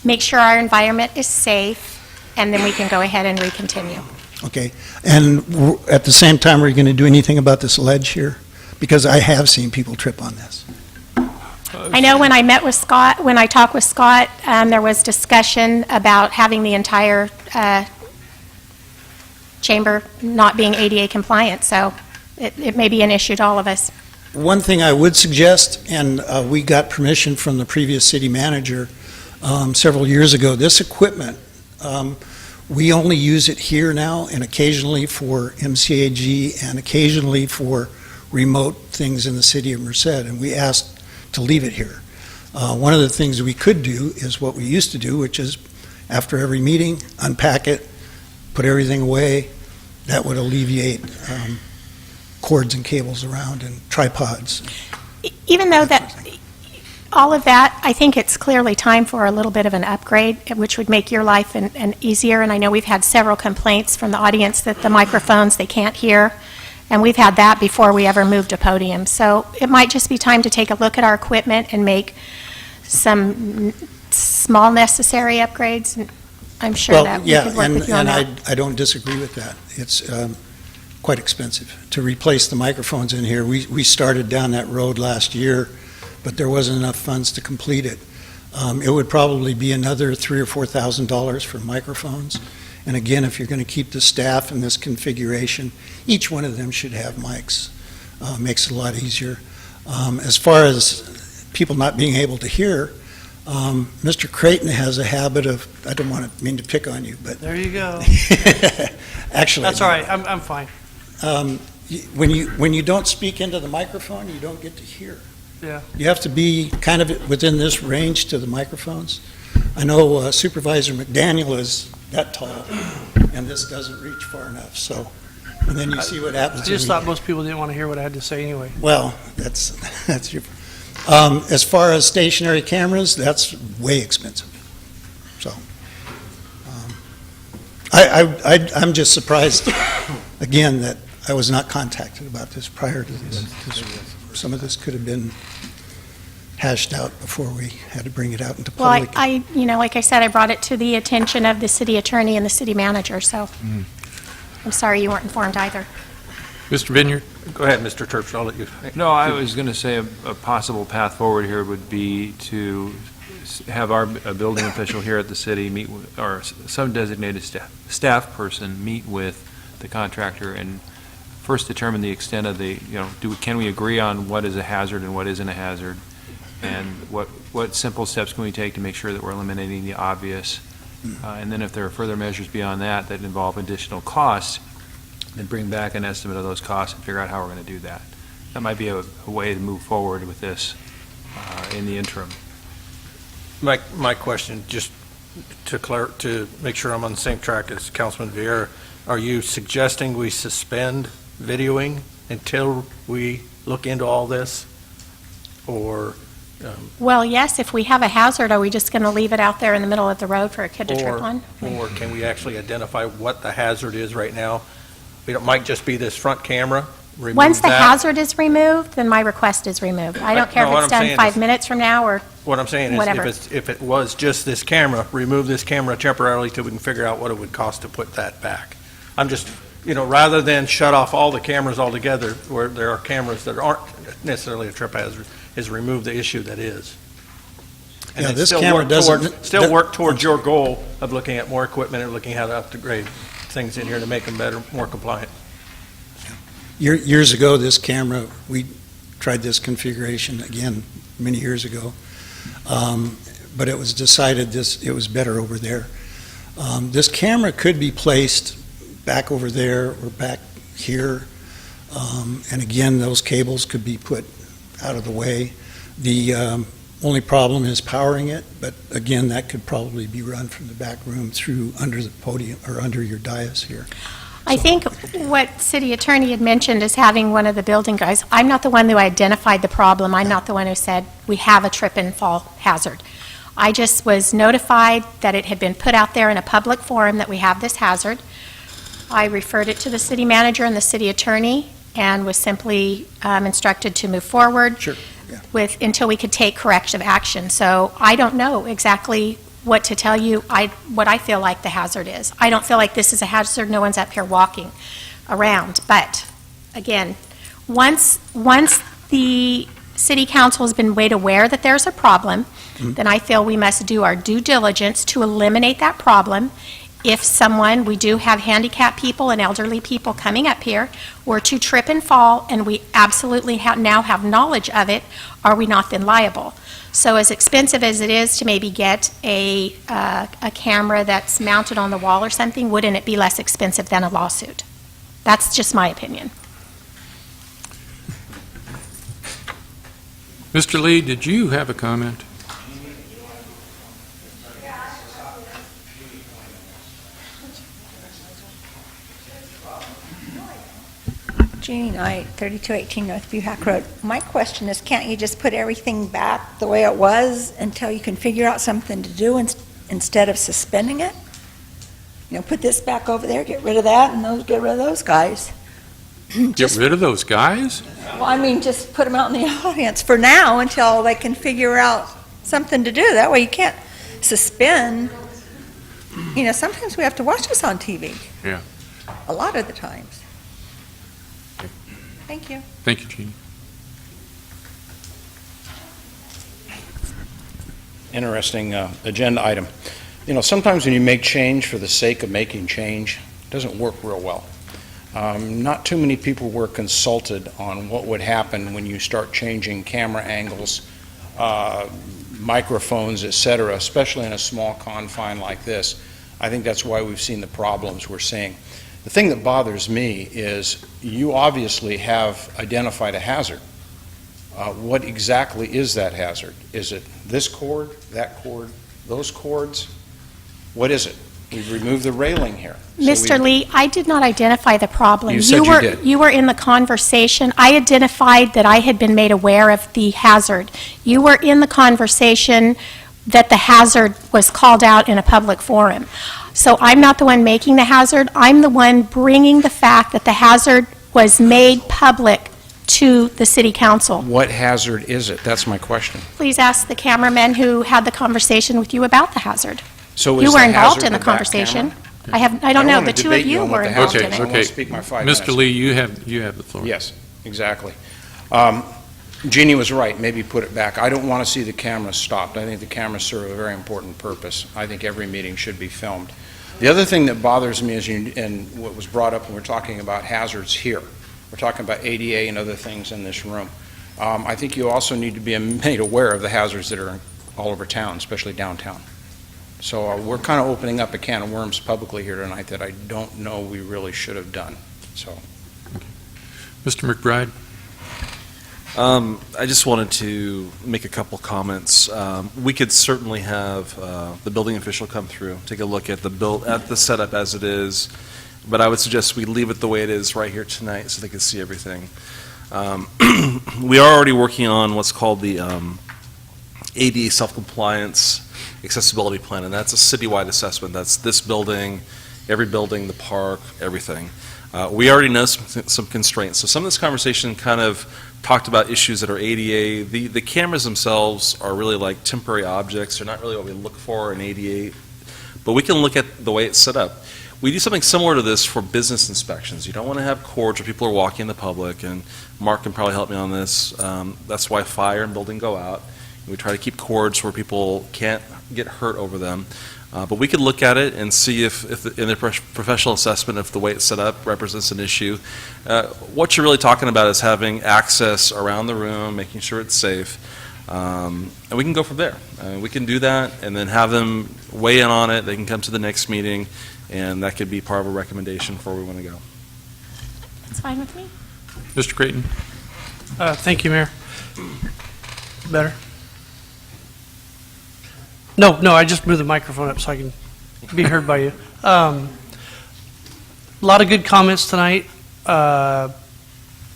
make sure our environment is safe, and then we can go ahead and recontinue. Okay, and at the same time, are you going to do anything about this ledge here? Because I have seen people trip on this. I know when I met with Scott, when I talked with Scott, there was discussion about having the entire chamber not being ADA compliant, so it may be an issue to all of us. One thing I would suggest, and we got permission from the previous city manager several years ago, this equipment, we only use it here now and occasionally for MCAG and occasionally for remote things in the city of Merced, and we asked to leave it here. One of the things we could do is what we used to do, which is after every meeting, unpack it, put everything away. That would alleviate cords and cables around and tripods. Even though all of that, I think it's clearly time for a little bit of an upgrade, which would make your life and easier, and I know we've had several complaints from the audience that the microphones, they can't hear. And we've had that before we ever moved a podium. So it might just be time to take a look at our equipment and make some small necessary upgrades. And I'm sure that we could work with you on that. I don't disagree with that. It's quite expensive to replace the microphones in here. We started down that road last year, but there wasn't enough funds to complete it. It would probably be another $3,000 or $4,000 for microphones. And again, if you're going to keep the staff in this configuration, each one of them should have mics. Makes it a lot easier. As far as people not being able to hear, Mr. Creighton has a habit of, I don't mean to pick on you, but There you go. actually. That's all right, I'm fine. When you don't speak into the microphone, you don't get to hear. Yeah. You have to be kind of within this range to the microphones. I know Supervisor McDaniel is that tall, and this doesn't reach far enough, so, and then you see what happens. I just thought most people didn't want to hear what I had to say anyway. Well, that's your, as far as stationary cameras, that's way expensive, so. I'm just surprised, again, that I was not contacted about this prior to this. 'Cause some of this could have been hashed out before we had to bring it out into Well, public. like I said, I brought it to the attention of the city attorney and the city manager, so I'm sorry you weren't informed either. Mr. Vineyard? Go ahead, Mr. Terpstra, I'll let you. No, I was going to say a possible path forward here would be to have a building official here at the city meet with, or some designated staff person meet with the contractor and first determine the extent of the, can we agree on what is a hazard and what isn't a hazard? And what simple steps can we take to make sure that we're eliminating the obvious? And then if there are further measures beyond that that involve additional costs, then bring back an estimate of those costs and figure out how we're going to do that. That might be a way to move forward with this in the interim. My question, just to make sure I'm on the same track as Councilman Vieira, are you suggesting we suspend videoing until we look into all this? Or Well, yes, if we have a hazard, are we just going to leave it out there in the middle of the road for a kid to trip on? Or can we actually identify what the hazard is right now? It might just be this front camera. Remove Once the that. hazard is removed, then my request is removed. I don't care No, if what it's I'm done saying 5 is- minutes from now or What I'm saying whatever. is, if it was just this camera, remove this camera temporarily till we can figure out what it would cost to put that back. I'm just, rather than shut off all the cameras altogether, where there are cameras that aren't necessarily a trip hazard, is remove the issue that is. And Yeah, then this still camera work doesn't- toward- Still work towards your goal of looking at more equipment and looking how to upgrade things in here to make them better, more compliant. Years ago, this camera, we tried this configuration again many years ago, but it was decided it was better over there. This camera could be placed back over there or back here, and again, those cables could be put out of the way. The only problem is powering it, but again, that could probably be run from the back room through under the podium or under your dais here. I think what city attorney had mentioned is having one of the building guys. I'm not the one who identified the problem. I'm not the one who said we have a trip and fall hazard. I just was notified that it had been put out there in a public forum that we have this hazard. I referred it to the city manager and the city attorney and was simply instructed to move forward until we could take corrective action. So I don't know exactly what to tell you, what I feel like the hazard is. I don't feel like this is a hazard. No one's up here walking around. But again, once the city council has been made aware that there's a problem, then I feel we must do our due diligence to eliminate that problem. If we do have handicapped people and elderly people coming up here, were to trip and fall, and we absolutely now have knowledge of it, are we not then liable? So as expensive as it is to maybe get a camera that's mounted on the wall or something, wouldn't it be less expensive than a lawsuit? That's just my opinion. Mr. Lee, did you have a comment? Jeannie Knight, 3218 North Buhack Road. My question is, can't you just put everything back the way it was until you can figure out something to do instead of suspending it? Put this back over there, get rid of that, and get rid of those guys. Get rid of those guys? Well, I mean, just put them out in the audience for now until they can figure out something to do. That way you can't suspend. Sometimes we have to watch this on TV. Yeah. A lot of the times. Thank you. Thank you, Jeannie. Interesting agenda item. Sometimes when you make change for the sake of making change, it doesn't work real well. Not too many people were consulted on what would happen when you start changing camera angles, microphones, et cetera, especially in a small confine like this. I think that's why we've seen the problems we're seeing. The thing that bothers me is you obviously have identified a hazard. What exactly is that hazard? Is it this cord, that cord, those cords? What is it? We've removed the railing here. Mr. Lee, I did not identify the problem. You said you did. You were in the conversation. I identified that I had been made aware of the hazard. You were in the conversation that the hazard was called out in a public forum. So I'm not the one making the hazard. I'm the one bringing the fact that the hazard was made public to the city council. What hazard is it? That's my question. Please ask the cameraman who had the conversation with you about the hazard. So You is were the involved hazard in the back conversation. camera? I don't know, wanna the two of debate you on what were the involved hazard in is. it. I want to speak my 5 minutes. Mr. Lee, you have the floor. Yes, exactly. Jeannie was right, maybe put it back. I don't want to see the cameras stopped. I think the cameras serve a very important purpose. I think every meeting should be filmed. The other thing that bothers me is, and what was brought up when we're talking about hazards here, we're talking about ADA and other things in this room. I think you also need to be made aware of the hazards that are all over town, especially downtown. So we're kind of opening up a can of worms publicly here tonight that I don't know we really should have done. So, Mr. McBride? I just wanted to make a couple comments. We could certainly have the building official come through, take a look at the setup as it is, but I would suggest we leave it the way it is right here tonight so they can see everything. We are already working on what's called the ADA self-compliance accessibility plan, and that's a citywide assessment. That's this building, every building, the park, everything. We already know some constraints. So some of this conversation kind of talked about issues that are ADA. The cameras themselves are really like temporary objects. They're not really what we look for in ADA, but we can look at the way it's set up. We do something similar to this for business inspections. You don't want to have cords where people are walking in the public, and Mark can probably help me on this. That's why fire and building go out. We try to keep cords where people can't get hurt over them. But we could look at it and see if in the professional assessment, if the way it's set up represents an issue. What you're really talking about is having access around the room, making sure it's safe, and we can go from there. We can do that and then have them weigh in on it. They can come to the next meeting, and that could be part of a recommendation for where we want to go. That's fine with me. Mr. Creighton? Thank you, Mayor. Better? No, I just moved the microphone up so I can be heard by you. A lot of good comments tonight.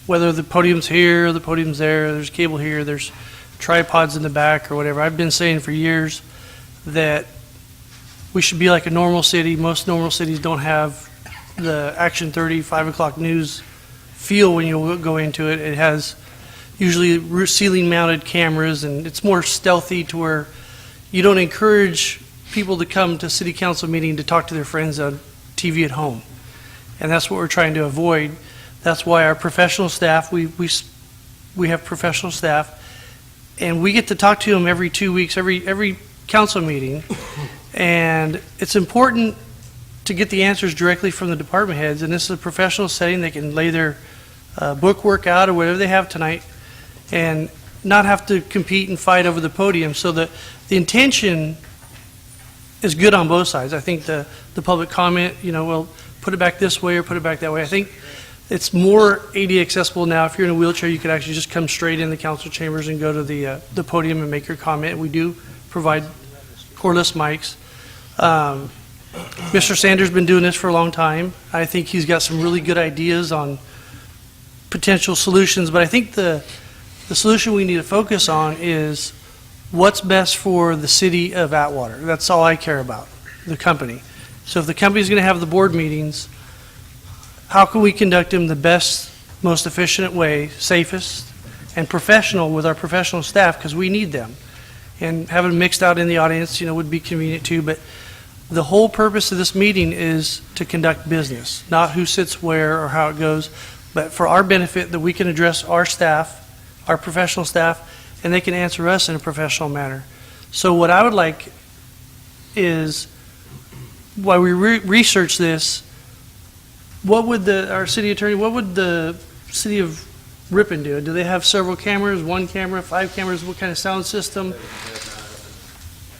Whether the podium's here, or the podium's there, there's cable here, there's tripods in the back or whatever. I've been saying for years that we should be like a normal city. Most normal cities don't have the Action 30, 5 o'clock news feel when you go into it. It has usually ceiling-mounted cameras, and it's more stealthy to where you don't encourage people to come to city council meeting to talk to their friends on TV at home. And that's what we're trying to avoid. That's why our professional staff, we have professional staff, and we get to talk to them every 2 weeks, every council meeting. And it's important to get the answers directly from the department heads. And this is a professional setting. They can lay their bookwork out or whatever they have tonight and not have to compete and fight over the podium. So the intention is good on both sides. I think the public comment, well, put it back this way or put it back that way. I think it's more ADA accessible now. If you're in a wheelchair, you could actually just come straight in the council chambers and go to the podium and make your comment. We do provide cordless mics. Mr. Sanders has been doing this for a long time. I think he's got some really good ideas on potential solutions, but I think the solution we need to focus on is what's best for the city of Atwater. That's all I care about, the company. So if the company's going to have the board meetings, how can we conduct them the best, most efficient way, safest, and professional with our professional staff, because we need them. And having mixed out in the audience, would be convenient too, but the whole purpose of this meeting is to conduct business, not who sits where or how it goes, but for our benefit that we can address our staff, our professional staff, and they can answer us in a professional manner. So what I would like is, while we research this, what would our city attorney, what would the city of Ripon do? Do they have several cameras, 1 camera, 5 cameras? What kind of sound system?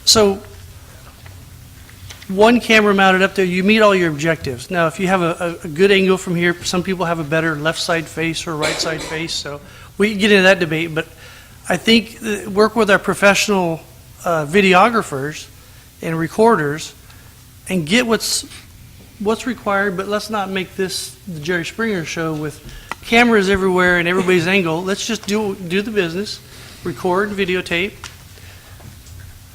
So one camera mounted up there, you meet all your objectives. Now, if you have a good angle from here, some people have a better left side face or right side face, so we can get into that debate, but I think work with our professional videographers and recorders and get what's required, but let's not make this the Jerry Springer show with cameras everywhere and everybody's angle. Let's just do the business, record, videotape.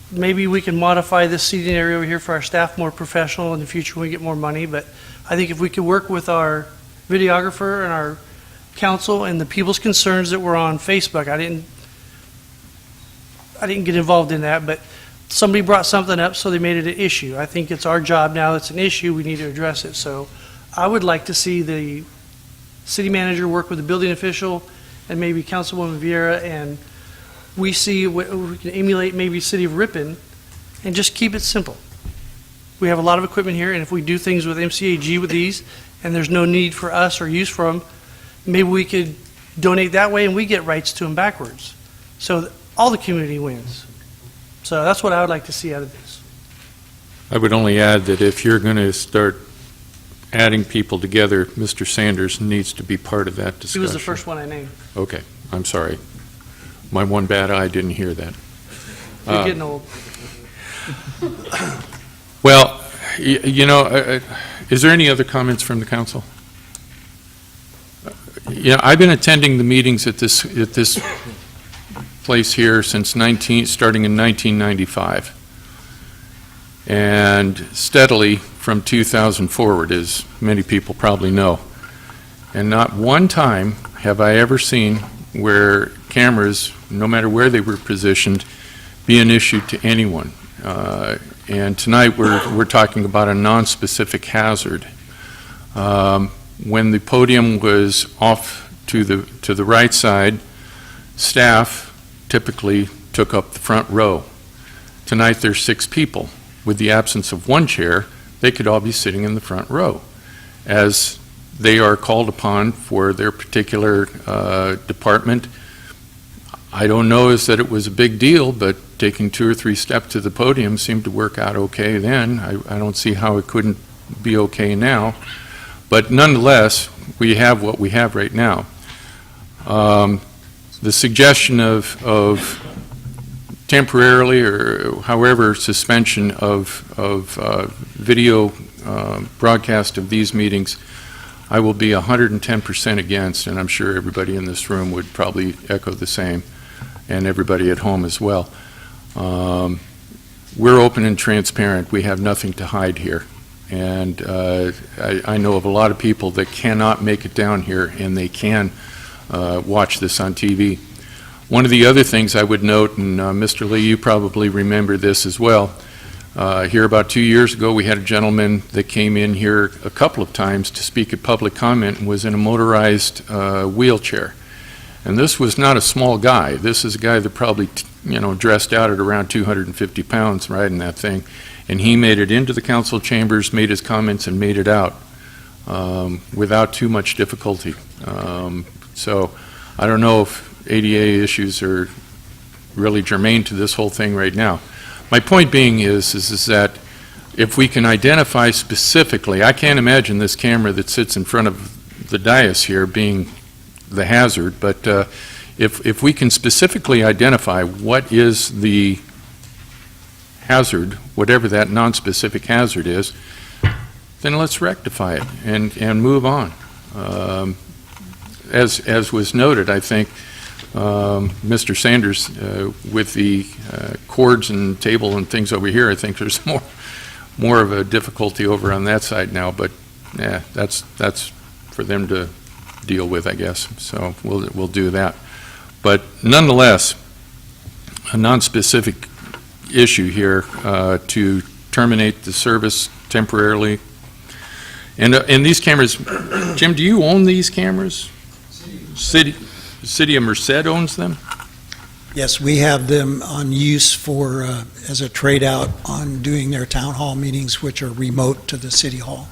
Maybe we can modify this seating area over here for our staff more professional in the future when we get more money, but I think if we could work with our videographer and our council and the people's concerns that were on Facebook, I didn't get involved in that, but somebody brought something up, so they made it an issue. I think it's our job now, it's an issue, we need to address it. So I would like to see the city manager work with the building official and maybe Councilwoman Vieira, and we see what we can emulate maybe City of Ripon and just keep it simple. We have a lot of equipment here, and if we do things with MCAG with these and there's no need for us or use for them, maybe we could donate that way and we get rights to them backwards. So all the community wins. So that's what I would like to see out of this. I would only add that if you're going to start adding people together, Mr. Sanders needs to be part of that discussion. He was the first one I named. Okay, I'm sorry. My one bad eye didn't hear that. You're getting old. Well, is there any other comments from the council? Yeah, I've been attending the meetings at this place here since starting in 1995, and steadily from 2000 forward, as many people probably know. And not one time have I ever seen where cameras, no matter where they were positioned, be an issue to anyone. And tonight we're talking about a non-specific hazard. When the podium was off to the right side, staff typically took up the front row. Tonight there's 6 people. With the absence of one chair, they could all be sitting in the front row, as they are called upon for their particular department. I don't know is that it was a big deal, but taking 2 or 3 steps to the podium seemed to work out okay then. I don't see how it couldn't be okay now. But nonetheless, we have what we have right now. The suggestion of temporarily or however suspension of video broadcast of these meetings, I will be 110% against, and I'm sure everybody in this room would probably echo the same, and everybody at home as well. We're open and transparent. We have nothing to hide here. And I know of a lot of people that cannot make it down here, and they can watch this on TV. One of the other things I would note, and Mr. Lee, you probably remember this as well, here about 2 years ago, we had a gentleman that came in here a couple of times to speak at public comment and was in a motorized wheelchair. And this was not a small guy. This is a guy that probably, dressed out at around 250 pounds riding that thing. And he made it into the council chambers, made his comments, and made it out without too much difficulty. So I don't know if ADA issues are really germane to this whole thing right now. My point being is that if we can identify specifically, I can't imagine this camera that sits in front of the dais here being the hazard, but if we can specifically identify what is the hazard, whatever that non-specific hazard is, then let's rectify it and move on. As was noted, I think Mr. Sanders, with the cords and table and things over here, I think there's more of a difficulty over on that side now, but yeah, that's for them to deal with, I guess. So we'll do that. But nonetheless, a non-specific issue here to terminate the service temporarily. And these cameras, Jim, do you own these cameras? City of Merced owns them? Yes, we have them on use for, as a trade-out on doing their town hall meetings, which are remote to the city hall.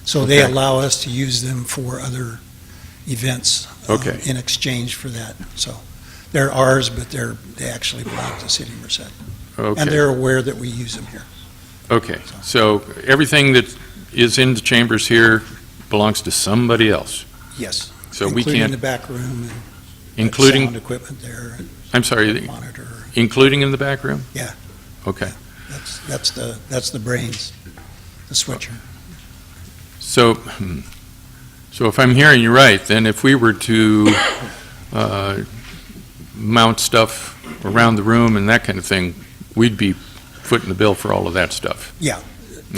So they allow us to use them for other events in exchange for that. So they're ours, but they actually belong to City of Merced. Okay. And they're aware that we use them here. Okay, so everything that is in the chambers here belongs to somebody else? Yes. So we Including can't, the back room and including, sound equipment there. And I'm sorry, monitor. including in the back room? Yeah. Okay. That's the brains, the switcher. So if I'm hearing you right, then if we were to mount stuff around the room and that kind of thing, we'd be footing the bill for all of that stuff? Yeah.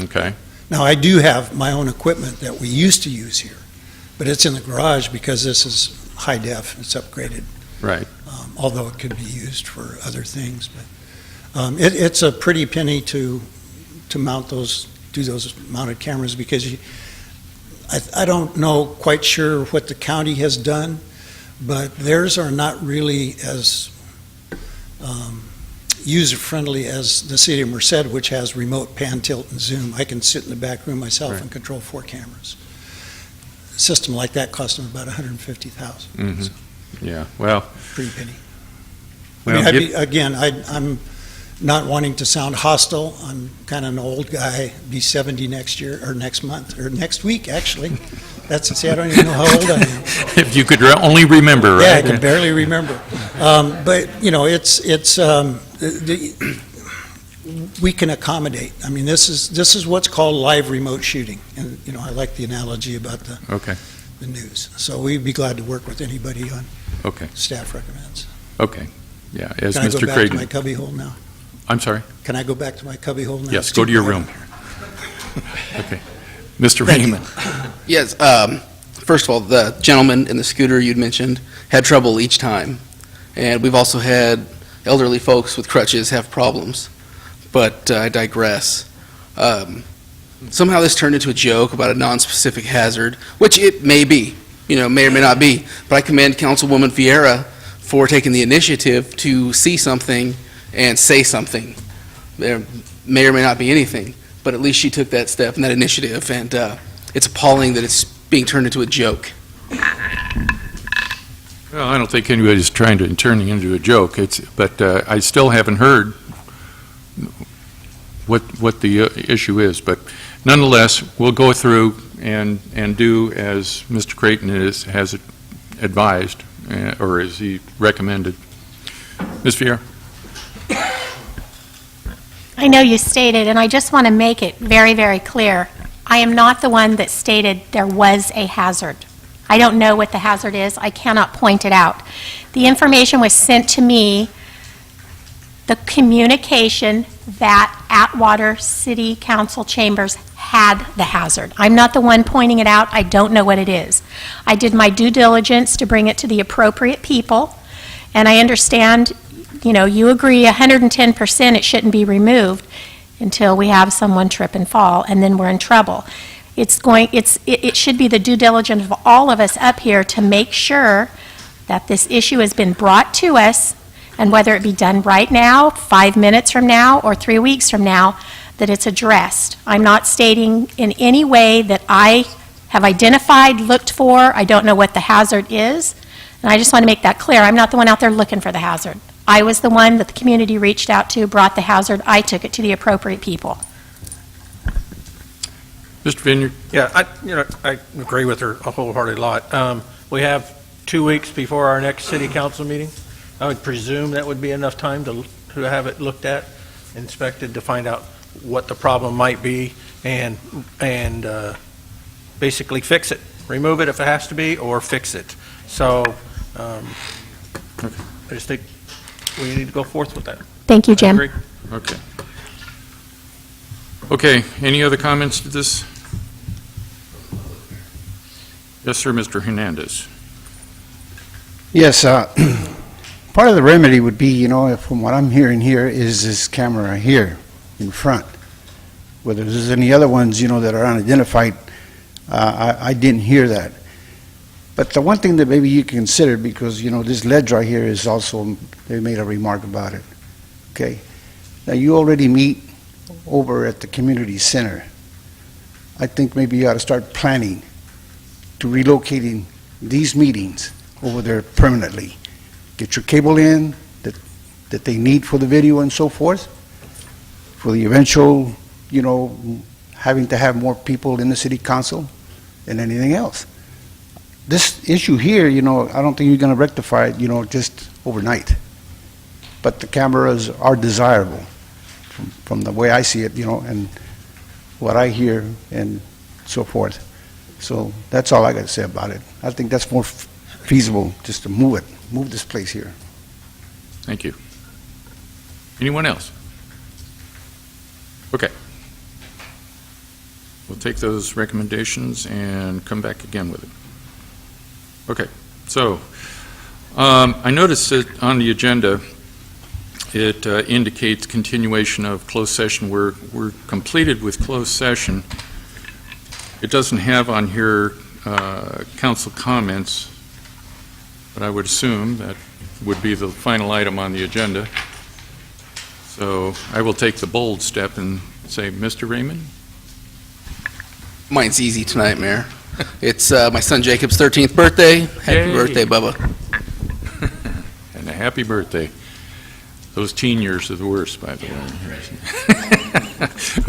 Okay. Now, I do have my own equipment that we used to use here, but it's in the garage because this is high def, it's upgraded. Right. Although it could be used for other things, but it's a pretty penny to mount those mounted cameras because I don't know quite sure what the county has done, but theirs are not really as user-friendly as the city of Merced, which has remote pan, tilt, and zoom. I can sit in the back room myself Right. and control 4 cameras. A system like that cost them about $150,000. Mm-hmm. So, Yeah, well. pretty penny. Well, I mean, I'm not wanting to sound hostile. I'm kind of an old guy, be 70 next year, or next month, or next week, actually. See, I don't even know how old I am. If you could only remember, right? Yeah, I can barely remember. But, we can accommodate. I mean, this is what's called live remote shooting. And, I like the analogy about Okay. the news. So we'd be glad to work with anybody on Okay. staff recommends. Okay. Yeah, as Can I go Mr. back Creighton. to my cubby hole now? I'm sorry? Can I go back to my cubby hole now? Yes, It's go too to your quiet room. here. Okay. Mr. Thank you. Raymond. Yes, first of all, the gentleman in the scooter you'd mentioned had trouble each time. And we've also had elderly folks with crutches have problems. But I digress. Somehow this turned into a joke about a non-specific hazard, which it may be, may or may not be. But I commend Councilwoman Vieira for taking the initiative to see something and say something. There may or may not be anything, but at least she took that step and that initiative, and it's appalling that it's being turned into a joke. Well, I don't think anybody's trying to turn it into a joke. But I still haven't heard what the issue is. But nonetheless, we'll go through and do as Mr. Creighton has advised, or as he recommended. Ms. Vieira? I know you stated, and I just want to make it very, very clear, I am not the one that stated there was a hazard. I don't know what the hazard is. I cannot point it out. The information was sent to me, the communication that Atwater City Council chambers had the hazard. I'm not the one pointing it out. I don't know what it is. I did my due diligence to bring it to the appropriate people, and I understand, you agree 110% it shouldn't be removed until we have someone trip and fall, and then we're in trouble. It should be the due diligence of all of us up here to make sure that this issue has been brought to us, and whether it be done right now, 5 minutes from now, or 3 weeks from now, that it's addressed. I'm not stating in any way that I have identified, looked for, I don't know what the hazard is, and I just want to make that clear. I'm not the one out there looking for the hazard. I was the one that the community reached out to, brought the hazard, I took it to the appropriate people. Mr. Vineyard? Yeah, I agree with her a wholehearted lot. We have 2 weeks before our next city council meeting. I would presume that would be enough time to have it looked at, inspected, to find out what the problem might be, and basically fix it. Remove it if it has to be, or fix it. So I just think we need to go forth with that. Thank you, Jim. I agree. Okay. Okay, any other comments to this? Yes, sir, Mr. Hernandez. Yes, part of the remedy would be, from what I'm hearing here, is this camera here in front. Whether there's any other ones, that are unidentified, I didn't hear that. But the one thing that maybe you can consider, because, this ledge right here is also, they made a remark about it. Okay? Now, you already meet over at the community center. I think maybe you ought to start planning to relocating these meetings over there permanently. Get your cable in that they need for the video and so forth, for the eventual, having to have more people in the city council than anything else. This issue here, I don't think you're going to rectify it, just overnight. But the cameras are desirable from the way I see it, and what I hear and so forth. So that's all I got to say about it. I think that's more feasible, just to move this place here. Thank you. Anyone else? Okay. We'll take those recommendations and come back again with it. Okay, so I noticed that on the agenda it indicates continuation of closed session. We're completed with closed session. It doesn't have on here council comments, but I would assume that would be the final item on the agenda. So I will take the bold step and say, Mr. Raymond? Mine's easy tonight, Mayor. It's my son Jacob's 13th birthday. Happy Yay. birthday, Bubba. And a happy birthday. Those teen years are the worst, by the way.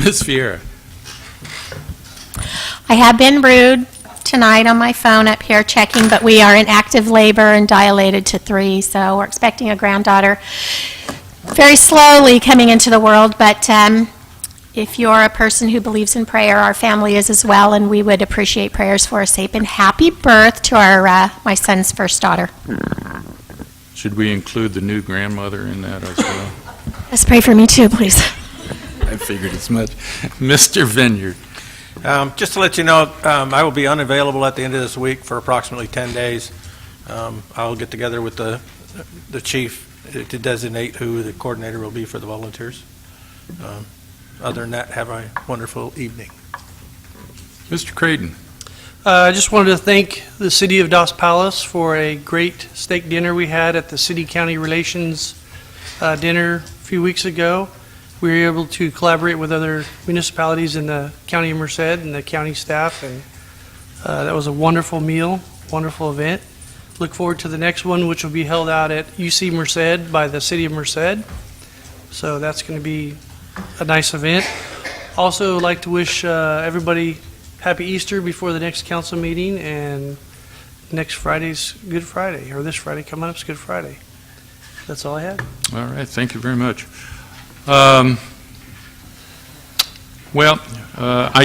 Ms. Vieira? I have been rude tonight on my phone up here checking, but we are in active labor and dilated to 3, so we're expecting a granddaughter very slowly coming into the world, but if you're a person who believes in prayer, our family is as well, and we would appreciate prayers for a safe and happy birth to our my son's first daughter. Should we include the new grandmother in that as well? Let's pray for me too, please. I figured as much. Mr. Vineyard? Just to let you know, I will be unavailable at the end of this week for approximately 10 days. I'll get together with the chief to designate who the coordinator will be for the volunteers. Other than that, have a wonderful evening. Mr. Creighton? I just wanted to thank the city of Dos Palace for a great steak dinner we had at the city-county relations dinner a few weeks ago. We were able to collaborate with other municipalities in the county of Merced and the county staff, and that was a wonderful meal, wonderful event. Look forward to the next one, which will be held out at UC Merced by the city of Merced. So that's going to be a nice event. Also, like to wish everybody happy Easter before the next council meeting, and next Friday's Good Friday, or this Friday coming up is Good Friday. That's all I had. All right, thank you very much. I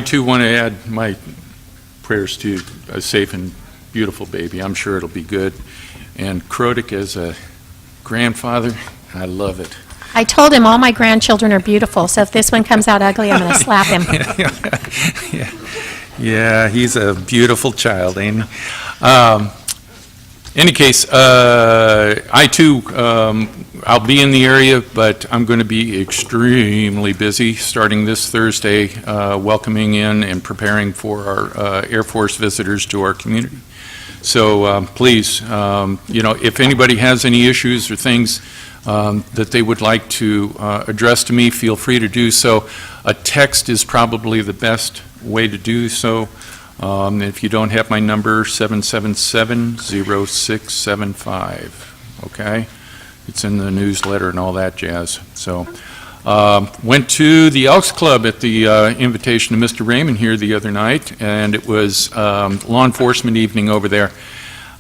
too want to add my prayers to a safe and beautiful baby. I'm sure it'll be good. And Krodic, as a grandfather, I love it. I told him all my grandchildren are beautiful, so if this one comes out ugly, I'm going to slap him. Yeah, he's a beautiful child, ain't he? Any case, I too, I'll be in the area, but I'm going to be extremely busy starting this Thursday, welcoming in and preparing for our Air Force visitors to our community. So please, if anybody has any issues or things that they would like to address to me, feel free to do so. A text is probably the best way to do so. If you don't have my number, 777-0675, okay? It's in the newsletter and all that jazz. So, went to the Elks Club at the invitation of Mr. Raymond here the other night, and it was law enforcement evening over there.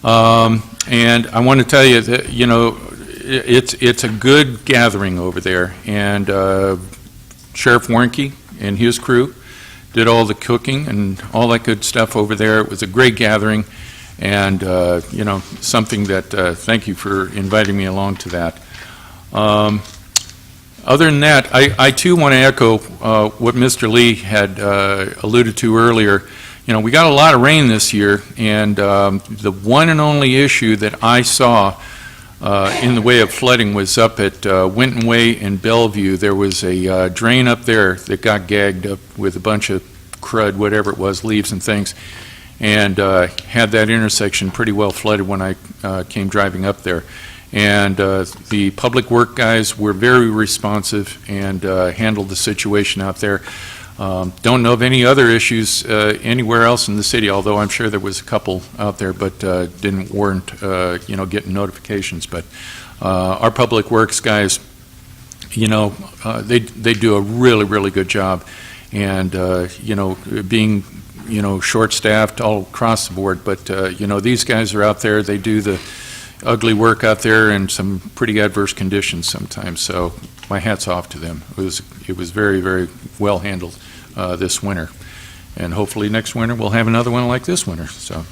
And I want to tell you that, it's a good gathering over there, and Sheriff Warnke and his crew did all the cooking and all that good stuff over there. It was a great gathering, and something that thank you for inviting me along to that. Other than that, I too want to echo what Mr. Lee had alluded to earlier. We got a lot of rain this year, and the one and only issue that I saw in the way of flooding was up at Winton Way in Bellevue. There was a drain up there that got gagged up with a bunch of crud, whatever it was, leaves and things, and had that intersection pretty well flooded when I came driving up there. And the public work guys were very responsive and handled the situation out there. Don't know of any other issues anywhere else in the city, although I'm sure there was a couple out there, but didn't warrant getting notifications. But our public works guys they do a really, really good job. And, being, short-staffed all across the board, but, these guys are out there, they do the ugly work out there in some pretty adverse conditions sometimes, so my hat's off to them. It was very, very well handled this winter. And hopefully next winter we'll have another one like this winter, so.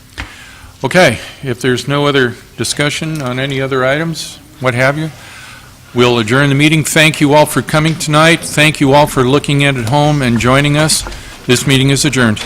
Okay, if there's no other discussion on any other items, what have you, we'll adjourn the meeting. Thank you all for coming tonight. Thank you all for looking at it home and joining us. This meeting is adjourned.